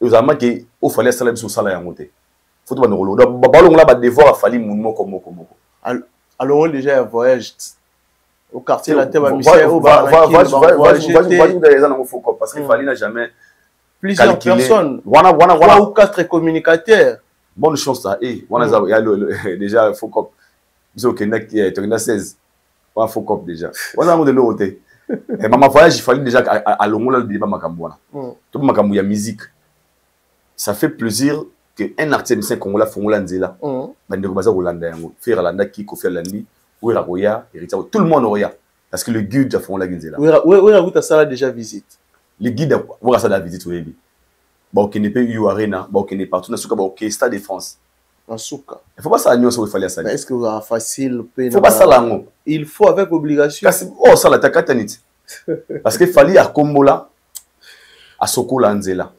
Ils ont dit qu'il fallait à Sala Yamote. Il faut que nous rôle. Donc, Babalong là, il devoir fallait mouvement comme. Alors, déjà, un voyage au quartier la tête parce qu'il fallait n'a jamais plusieurs personnes 3 ou 4 communicateurs bonne chance ça et déjà faut comme Biso kenda qui est 16. On faut cop déjà. On a de l'autre. Et maman voyage, il fallait déjà à l'ongola le débat makambouana. Tout makambou ya musique. Ça fait plaisir que un artiste congolais fongola nzela. Bande ko baza Rolanda yango. Faire Rolanda qui Kofi Alandi, ou Roya, Héritier, tout le monde Roya parce que le guide a fongola nzela. Oui, Ragout a ça déjà visite. Le guide a ça la visite oui. Bon qui n'est pas eu arena, bon qui n'est partout na suka bon qui Stade de France. En souka. Il faut pas ça agnon il fallait ça. Est-ce que vous avez facile il faut pas ça là. Il faut avec obligation. Oh ça la takatanit. Parce qu'il fallait à Kombola à Sokola Nzela.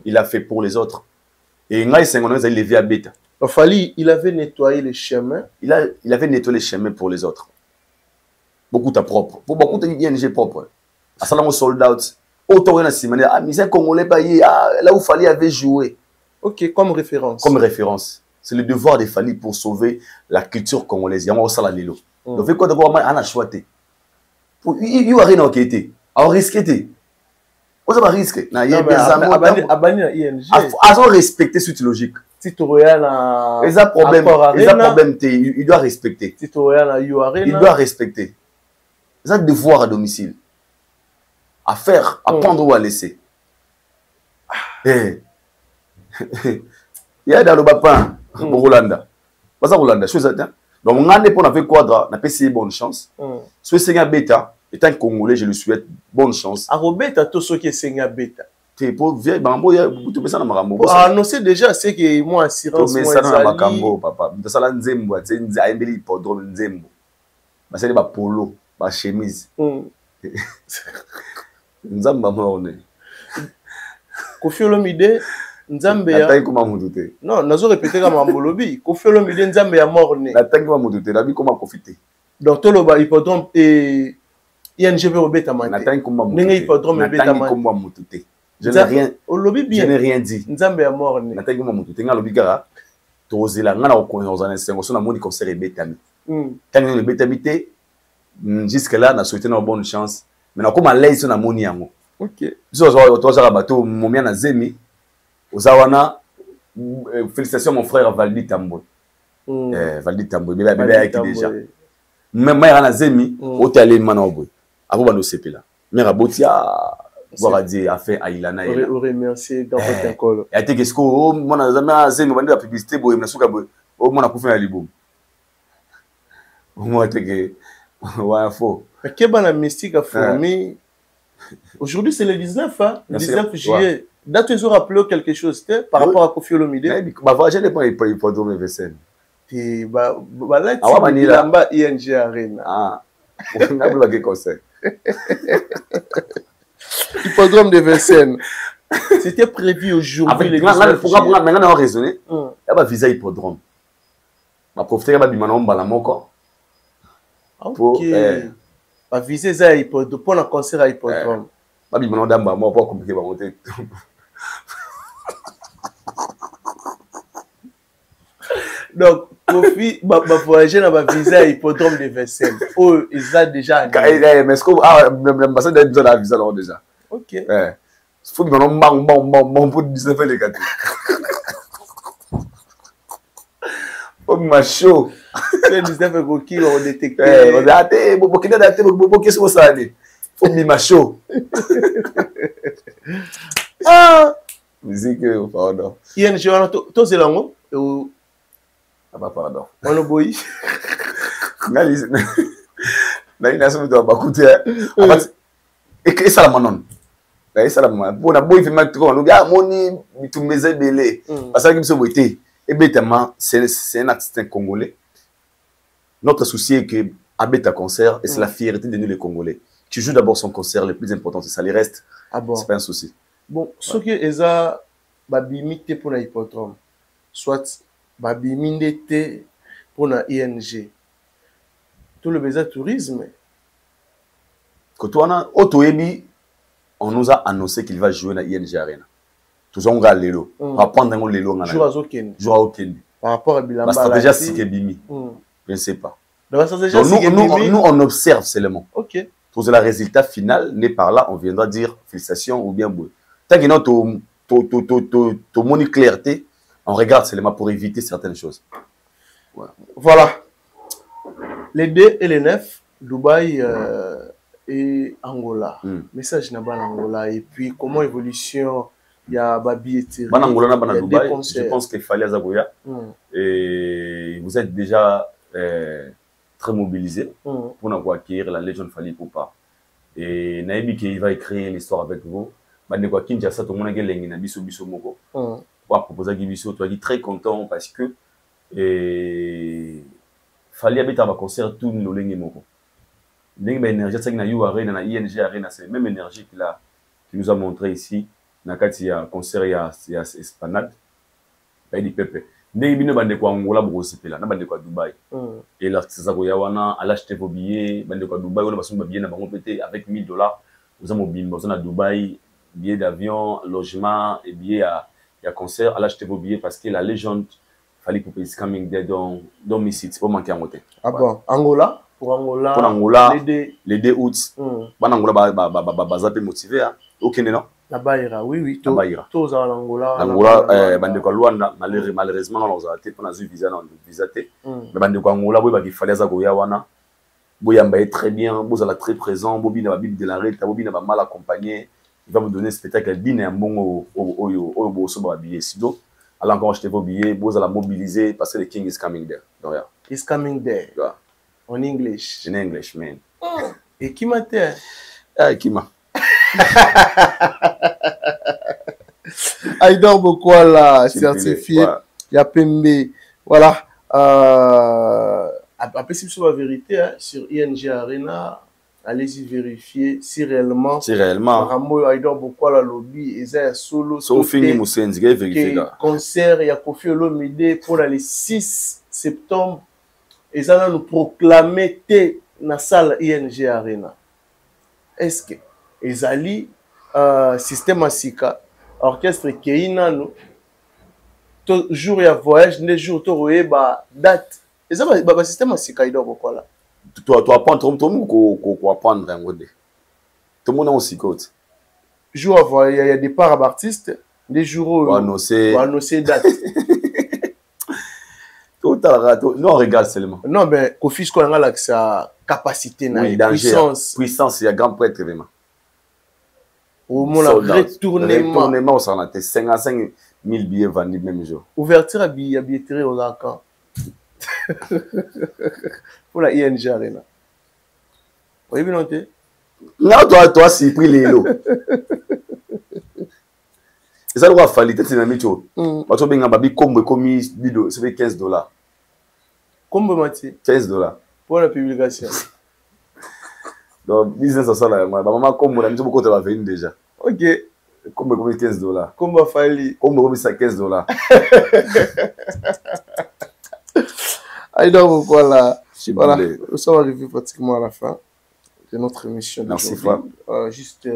Il a fait pour les autres. Et Ngai Sengono il a levé à Beta. Il fallait il avait nettoyé les chemins. Il avait nettoyé les chemins pour les autres. Beaucoup ta propre. Beaucoup de ING propre. À Salamo sold out. Autant na simane ah misé congolais pas là où Fali avait joué. OK, comme référence. Comme référence. C'est le devoir des Fali pour sauver la culture congolaise. Il y a un sala lelo. Donc fait quoi d'abord on a choisi. Pour il y a rien qui était. A risqué. On va risquer. Na il y a des amours abani na ING. Ils ont respecté cette logique. Titoya na ils ont problème il doit respecter. Titoya na URN. Il doit respecter. Ils ont devoir à domicile. À faire, à prendre ou à laisser. Il y a dans le bapin, pour Rolanda. Pas ça Rolanda, chose atteint. Donc, on a pour faire quadra, on a essayé bonne chance. Ce Seigneur Beta, étant Congolais, je lui souhaite bonne chance. À Robeta, tout ce qui est Seigneur Beta. Tu pour vieille bambo, tu mets ça dans ma rambo. Ah, non, c'est déjà, c'est que moi, assurance. Tu mets ça dans ma cambo, papa. Tu ça là, nzembo, tu sais, nzembo, hippodrome, nzembo. Bah, c'est des polo, bah, chemise. Nzamba morne. Kofi Olomide Nzambe ya Nataki kuma mutute. Non, nazo répéter comme Ambolobi. Kofi Olomide Nzambe ya morne. Nataki kuma mutute, nabi kuma kofite. Donc toloba hippodrome et ING Robeta mate. Nataki kuma mutute. Ninga hippodrome Robeta mate. Nataki kuma mutute. Je n'ai rien. Olobi bien. Je n'ai rien dit. Nzambe ya morne. Nataki kuma mutute nga lobi kara. Tozela nga na okonza na sengo so na moni concert Robeta mi. Quand le Robeta mité jusque là na souhaité une bonne chance. Mais comme à l'aise on a moni yango. OK. Zo za bato momia na zemi. Ozawana félicitations mon frère Valdi Tamboy. Valdi Tamboy bébé avec déjà. Même moi na zemi otale manoboy. Abo bano sepela. Mera botia voir dire a fait Ailana et on remercier dans votre école. Et ate qu'est-ce que oh moi na zami zemi bandi la publicité boy na suka boy. Oh moi na kufa na libum. Moi te que ouais faux. Keba na mystique a formé. Aujourd'hui, c'est le 19, hein? Le 19 juillet. Date, ils ont rappelé quelque chose par rapport à Kofi Olomide. Bah, je n'ai pas hippodrome VSN. Et bah, là, tu es là-bas, ING Arena. Ah, on a plus de conseil. Hippodrome de VSN. C'était prévu aujourd'hui. Maintenant, on a raisonné. Il y a un visa hippodrome. On va profiter de la moko. Ok. Va viser ça hippodrome pour un concert à hippodrome. Pas bi monon damba moi pas compliqué va monter. Donc Kofi va voyager dans va visa à hippodrome de Vincennes. Oh, ils a déjà. Mais est-ce que l'ambassade a besoin d'un visa là déjà. OK. Faut que monon bang pour 19 les gars. Oh macho. Le 19 Goki on détecté. On a daté, beaucoup de daté, beaucoup qu'est-ce que ça allait. Faut que macho. Ah, musique pardon. ING on to zelango ou ah pardon. On boy. Nali. Nali na somme to bakuti. Et ça la manon. Et ça la manon. Bon na boy fait matro, on a moni bitumeze belé. Parce que biso boité. Et bêtement, c'est un artiste congolais. Notre souci est que Abeta concert, et c'est la fierté de nous les Congolais. Tu joues d'abord son concert, le plus important, c'est ça. Le reste, c'est pas un souci. Bon, ce que Eza babimite pour la hippodrome, soit babimite pour la ING, tout le besoin tourisme. Quand on a Otoebi, on nous a annoncé qu'il va jouer dans la ING Arena. Tous on va l'élo. On va prendre un l'élo. Jour à Zoken. Par rapport à Bilamba. La stratégie c'est que Bimi. Je ne sais pas. Donc, nous, on observe seulement. OK. Pour le résultat final n'est par là, on viendra dire félicitations ou bien boue. Tant que notre moni clarté, on regarde seulement pour éviter certaines choses. Voilà. Les 2 et les 9, Dubaï et Angola. Message n'a pas Angola. Et puis, comment évolution, il y a Babi et Thierry. Angola, Dubaï, je pense qu'il fallait Azagoya. Et vous êtes déjà très mobilisés pour acquérir la légende Fally Ipupa. Et Naïbi qui va écrire l'histoire avec vous. Bande quoi Kinshasa tout le monde a gagné na biso moko. Pour proposer biso toi qui très content parce que Fally habita ba concert tout no lengi moko. Lengi ba énergie ça qui na You Arena na ING Arena c'est la même énergie qu'il nous a montré ici na kati ya concert ya Esplanade. Ba di pepe. Ndenge bino bande kwa Angola bokosepela na bande kwa Dubaï. Et là c'est ça ko ya wana à l'acheter vos billets bande kwa Dubaï on va se billets na bango pété avec $1000 vous avez mobile vous à Dubaï billets d'avion logement et billets à concert à l'acheter vos billets parce que la légende Fally Ipupa is coming there dans Missy c'est pas manquer en côté. Ah bon Angola pour Angola les 2 août ban Angola ba zappé motivé OK non la Baïra, oui, tous en Angola. Angola, bande kwa Luanda, malheureusement, on a été pour la visa, mais bande kwa Angola, il fallait Zagoya wana, Boyamba est très bien, Bozala très présent, Bobi n'a pas Bible de la Reta, Bobi n'a pas mal accompagné, il va vous donner un spectacle digne et un bon au Bosso Babillet. Sinon, allez encore acheter vos billets, Bozala mobiliser parce que le King is coming there. He's coming there. Yeah. En English. In English, man. Et qui m'a dit? Qui m'a? Aïdor Bokwala, certifié. Il y a Pembe. Voilà. Après, si c'est la vérité, hein, sur ING Arena, allez-y vérifier si réellement. Rambo Aïdor Bokwala lobby, et ça solo. Fini Moussenzi, vérifier là. Concert, il y a Kofi Olomide pour le 6 septembre. Et ça va nous proclamer dans la salle ING Arena. Est-ce que Ezali système Asika orchestre Keina nous jour ya voyage les jours to ba date et ça ba système Asika ido quoi là toi apprendre tout le monde ko apprendre un godé tout le monde aussi côté jour à voyage il y a départ à artiste les jours annoncer date tout non regarde seulement non ben Kofi ce qu'on a là sa capacité na puissance il y a grand prêtre vraiment au moment retournement ça a été 55 000 billets vendus même jour ouverture à billetterie au Lacan pour la ING Arena oui bien noté non toi si pris les lots et ça doit falloir c'est une méthode parce que bien babi comme bido c'est $15 comme mati $15 pour la publication. Donc, business ça là, maman comme on a mis beaucoup de la veine déjà. Ok. Comme $15. Comme Fally. Comme ça $15. Alors voilà. Voilà. Nous sommes arrivés pratiquement à la fin de notre émission. Merci Fab. Juste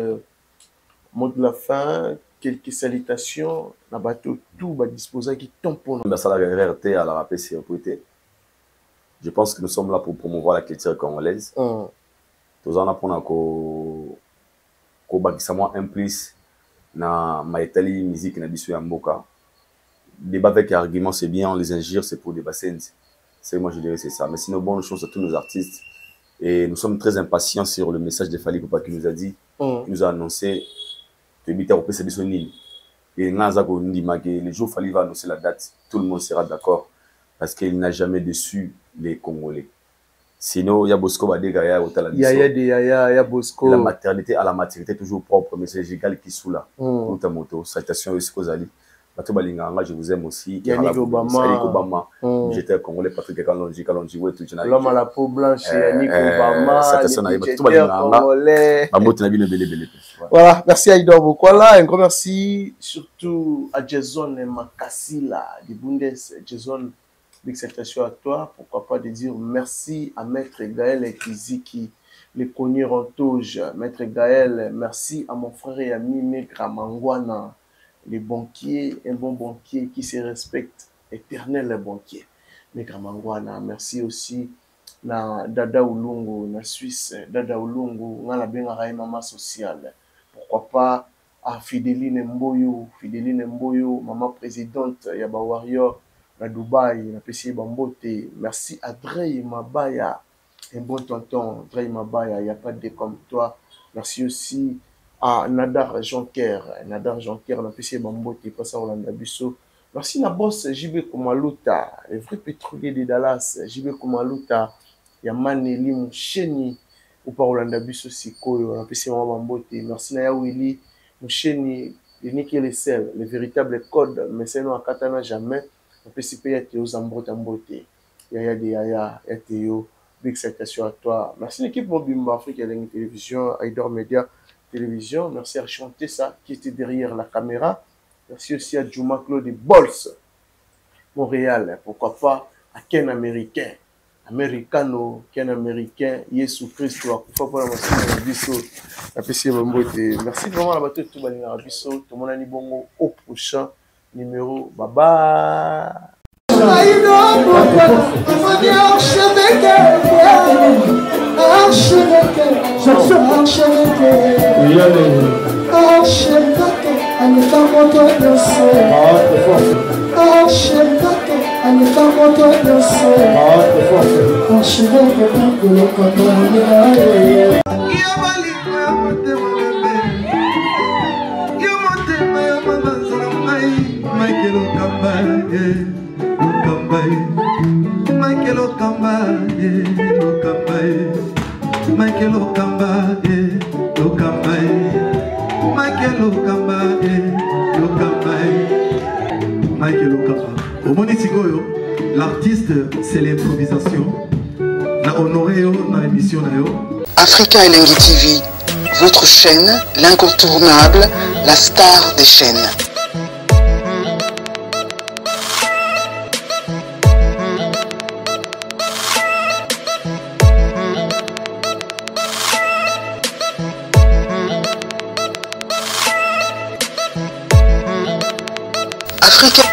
mot de la fin, quelques salutations. La bateau tout va disposer qui tombe pour nous. Merci à la RRT à la rappeler sécurité. Je pense que nous sommes là pour promouvoir la culture congolaise. Tous en apprenant qu'au bakisamo un plus na maitali musique na biso ya mboka. Débat avec argument c'est bien, on les injure c'est pour des bassins. C'est moi je dirais c'est ça. Mais sinon bonne chance à tous nos artistes et nous sommes très impatients sur le message de Fally Ipupa qui nous a dit, qui nous a annoncé que bita au PC bisoni. Et ngaza ko ndima que le jour Fally va annoncer la date, tout le monde sera d'accord parce qu'il n'a jamais déçu les Congolais. Sinon, il y a Bosco Badega, il y a Bosco. La maternité à la maternité toujours propre, mais c'est Gigal qui sous là. Tout à moto, citation aussi Kozali. Bato Balinganga, je vous aime aussi. Yannick Obama. J'étais congolais, Patrick Kalonji, ouais, tout. L'homme à la peau blanche, Yannick Obama. Citation à Bato Balinganga. Bamoto Nabi Nebele. Voilà, merci à Aïdor Bokwala. Un grand merci surtout à Jason Makasila, du Bundes. Jason, big salutation à toi. Pourquoi pas de dire merci à Maître Gaël Kiziki, les connu en touche. Maître Gaël, merci à mon frère et ami Megra Mangwana, les banquiers, un bon banquier qui se respecte, éternel banquier. Megra Mangwana, merci aussi à Dada Ulungu, na Suisse, Dada Ulungu, na la benga mama sociale. Pourquoi pas à Fideline Mboyo, maman présidente Yaba Warrior. À Dubaï, na PC Bambote. Merci à Drey Mabaya, un bon tonton, Dre Mabaya, il n'y a pas de comme toi. Merci aussi à Nadar Jonker. Nadar Jonker, on a pu essayer Bambo, qui passe à Rolanda Busso. Merci à boss JB Komaluta, le vrai pétrolier de Dallas. JB Komaluta, Yamaneli Moucheni, ou par Rolanda Busso Siko, on a pu essayer Bambo. Merci à Willy Moucheni, le nickel et sel, le véritable code, mais c'est nous à Katana jamais. On peut s'y payer Théo Zambotamboté. Yaya de Yaya, Théo. Big salutation à toi. Merci l'équipe Mobimba Afrique et la télévision, Aidor Media Télévision. Merci à chanter ça qui était derrière la caméra. Merci aussi à Juma Claude de Bols, Montréal. Pourquoi pas à Ken Américain, Americano, Ken Américain, Yesu Christ. Pourquoi pas la Bisso, la PC Mambote. Merci vraiment à la bateau de tout Balina Bisso. Tout le monde a dit bon au prochain numéro. Bye bye. Michael Okamba, Michael Okamba, Okamba, Michael Okamba, Okamba, Michael Okamba. Au Monitigoyo, l'artiste, c'est l'improvisation. Na honoré na émission na yo. Africa Elengi TV, votre chaîne, l'incontournable, la star des chaînes.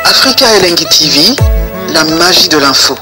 Africa Elengi TV, la magie de l'info.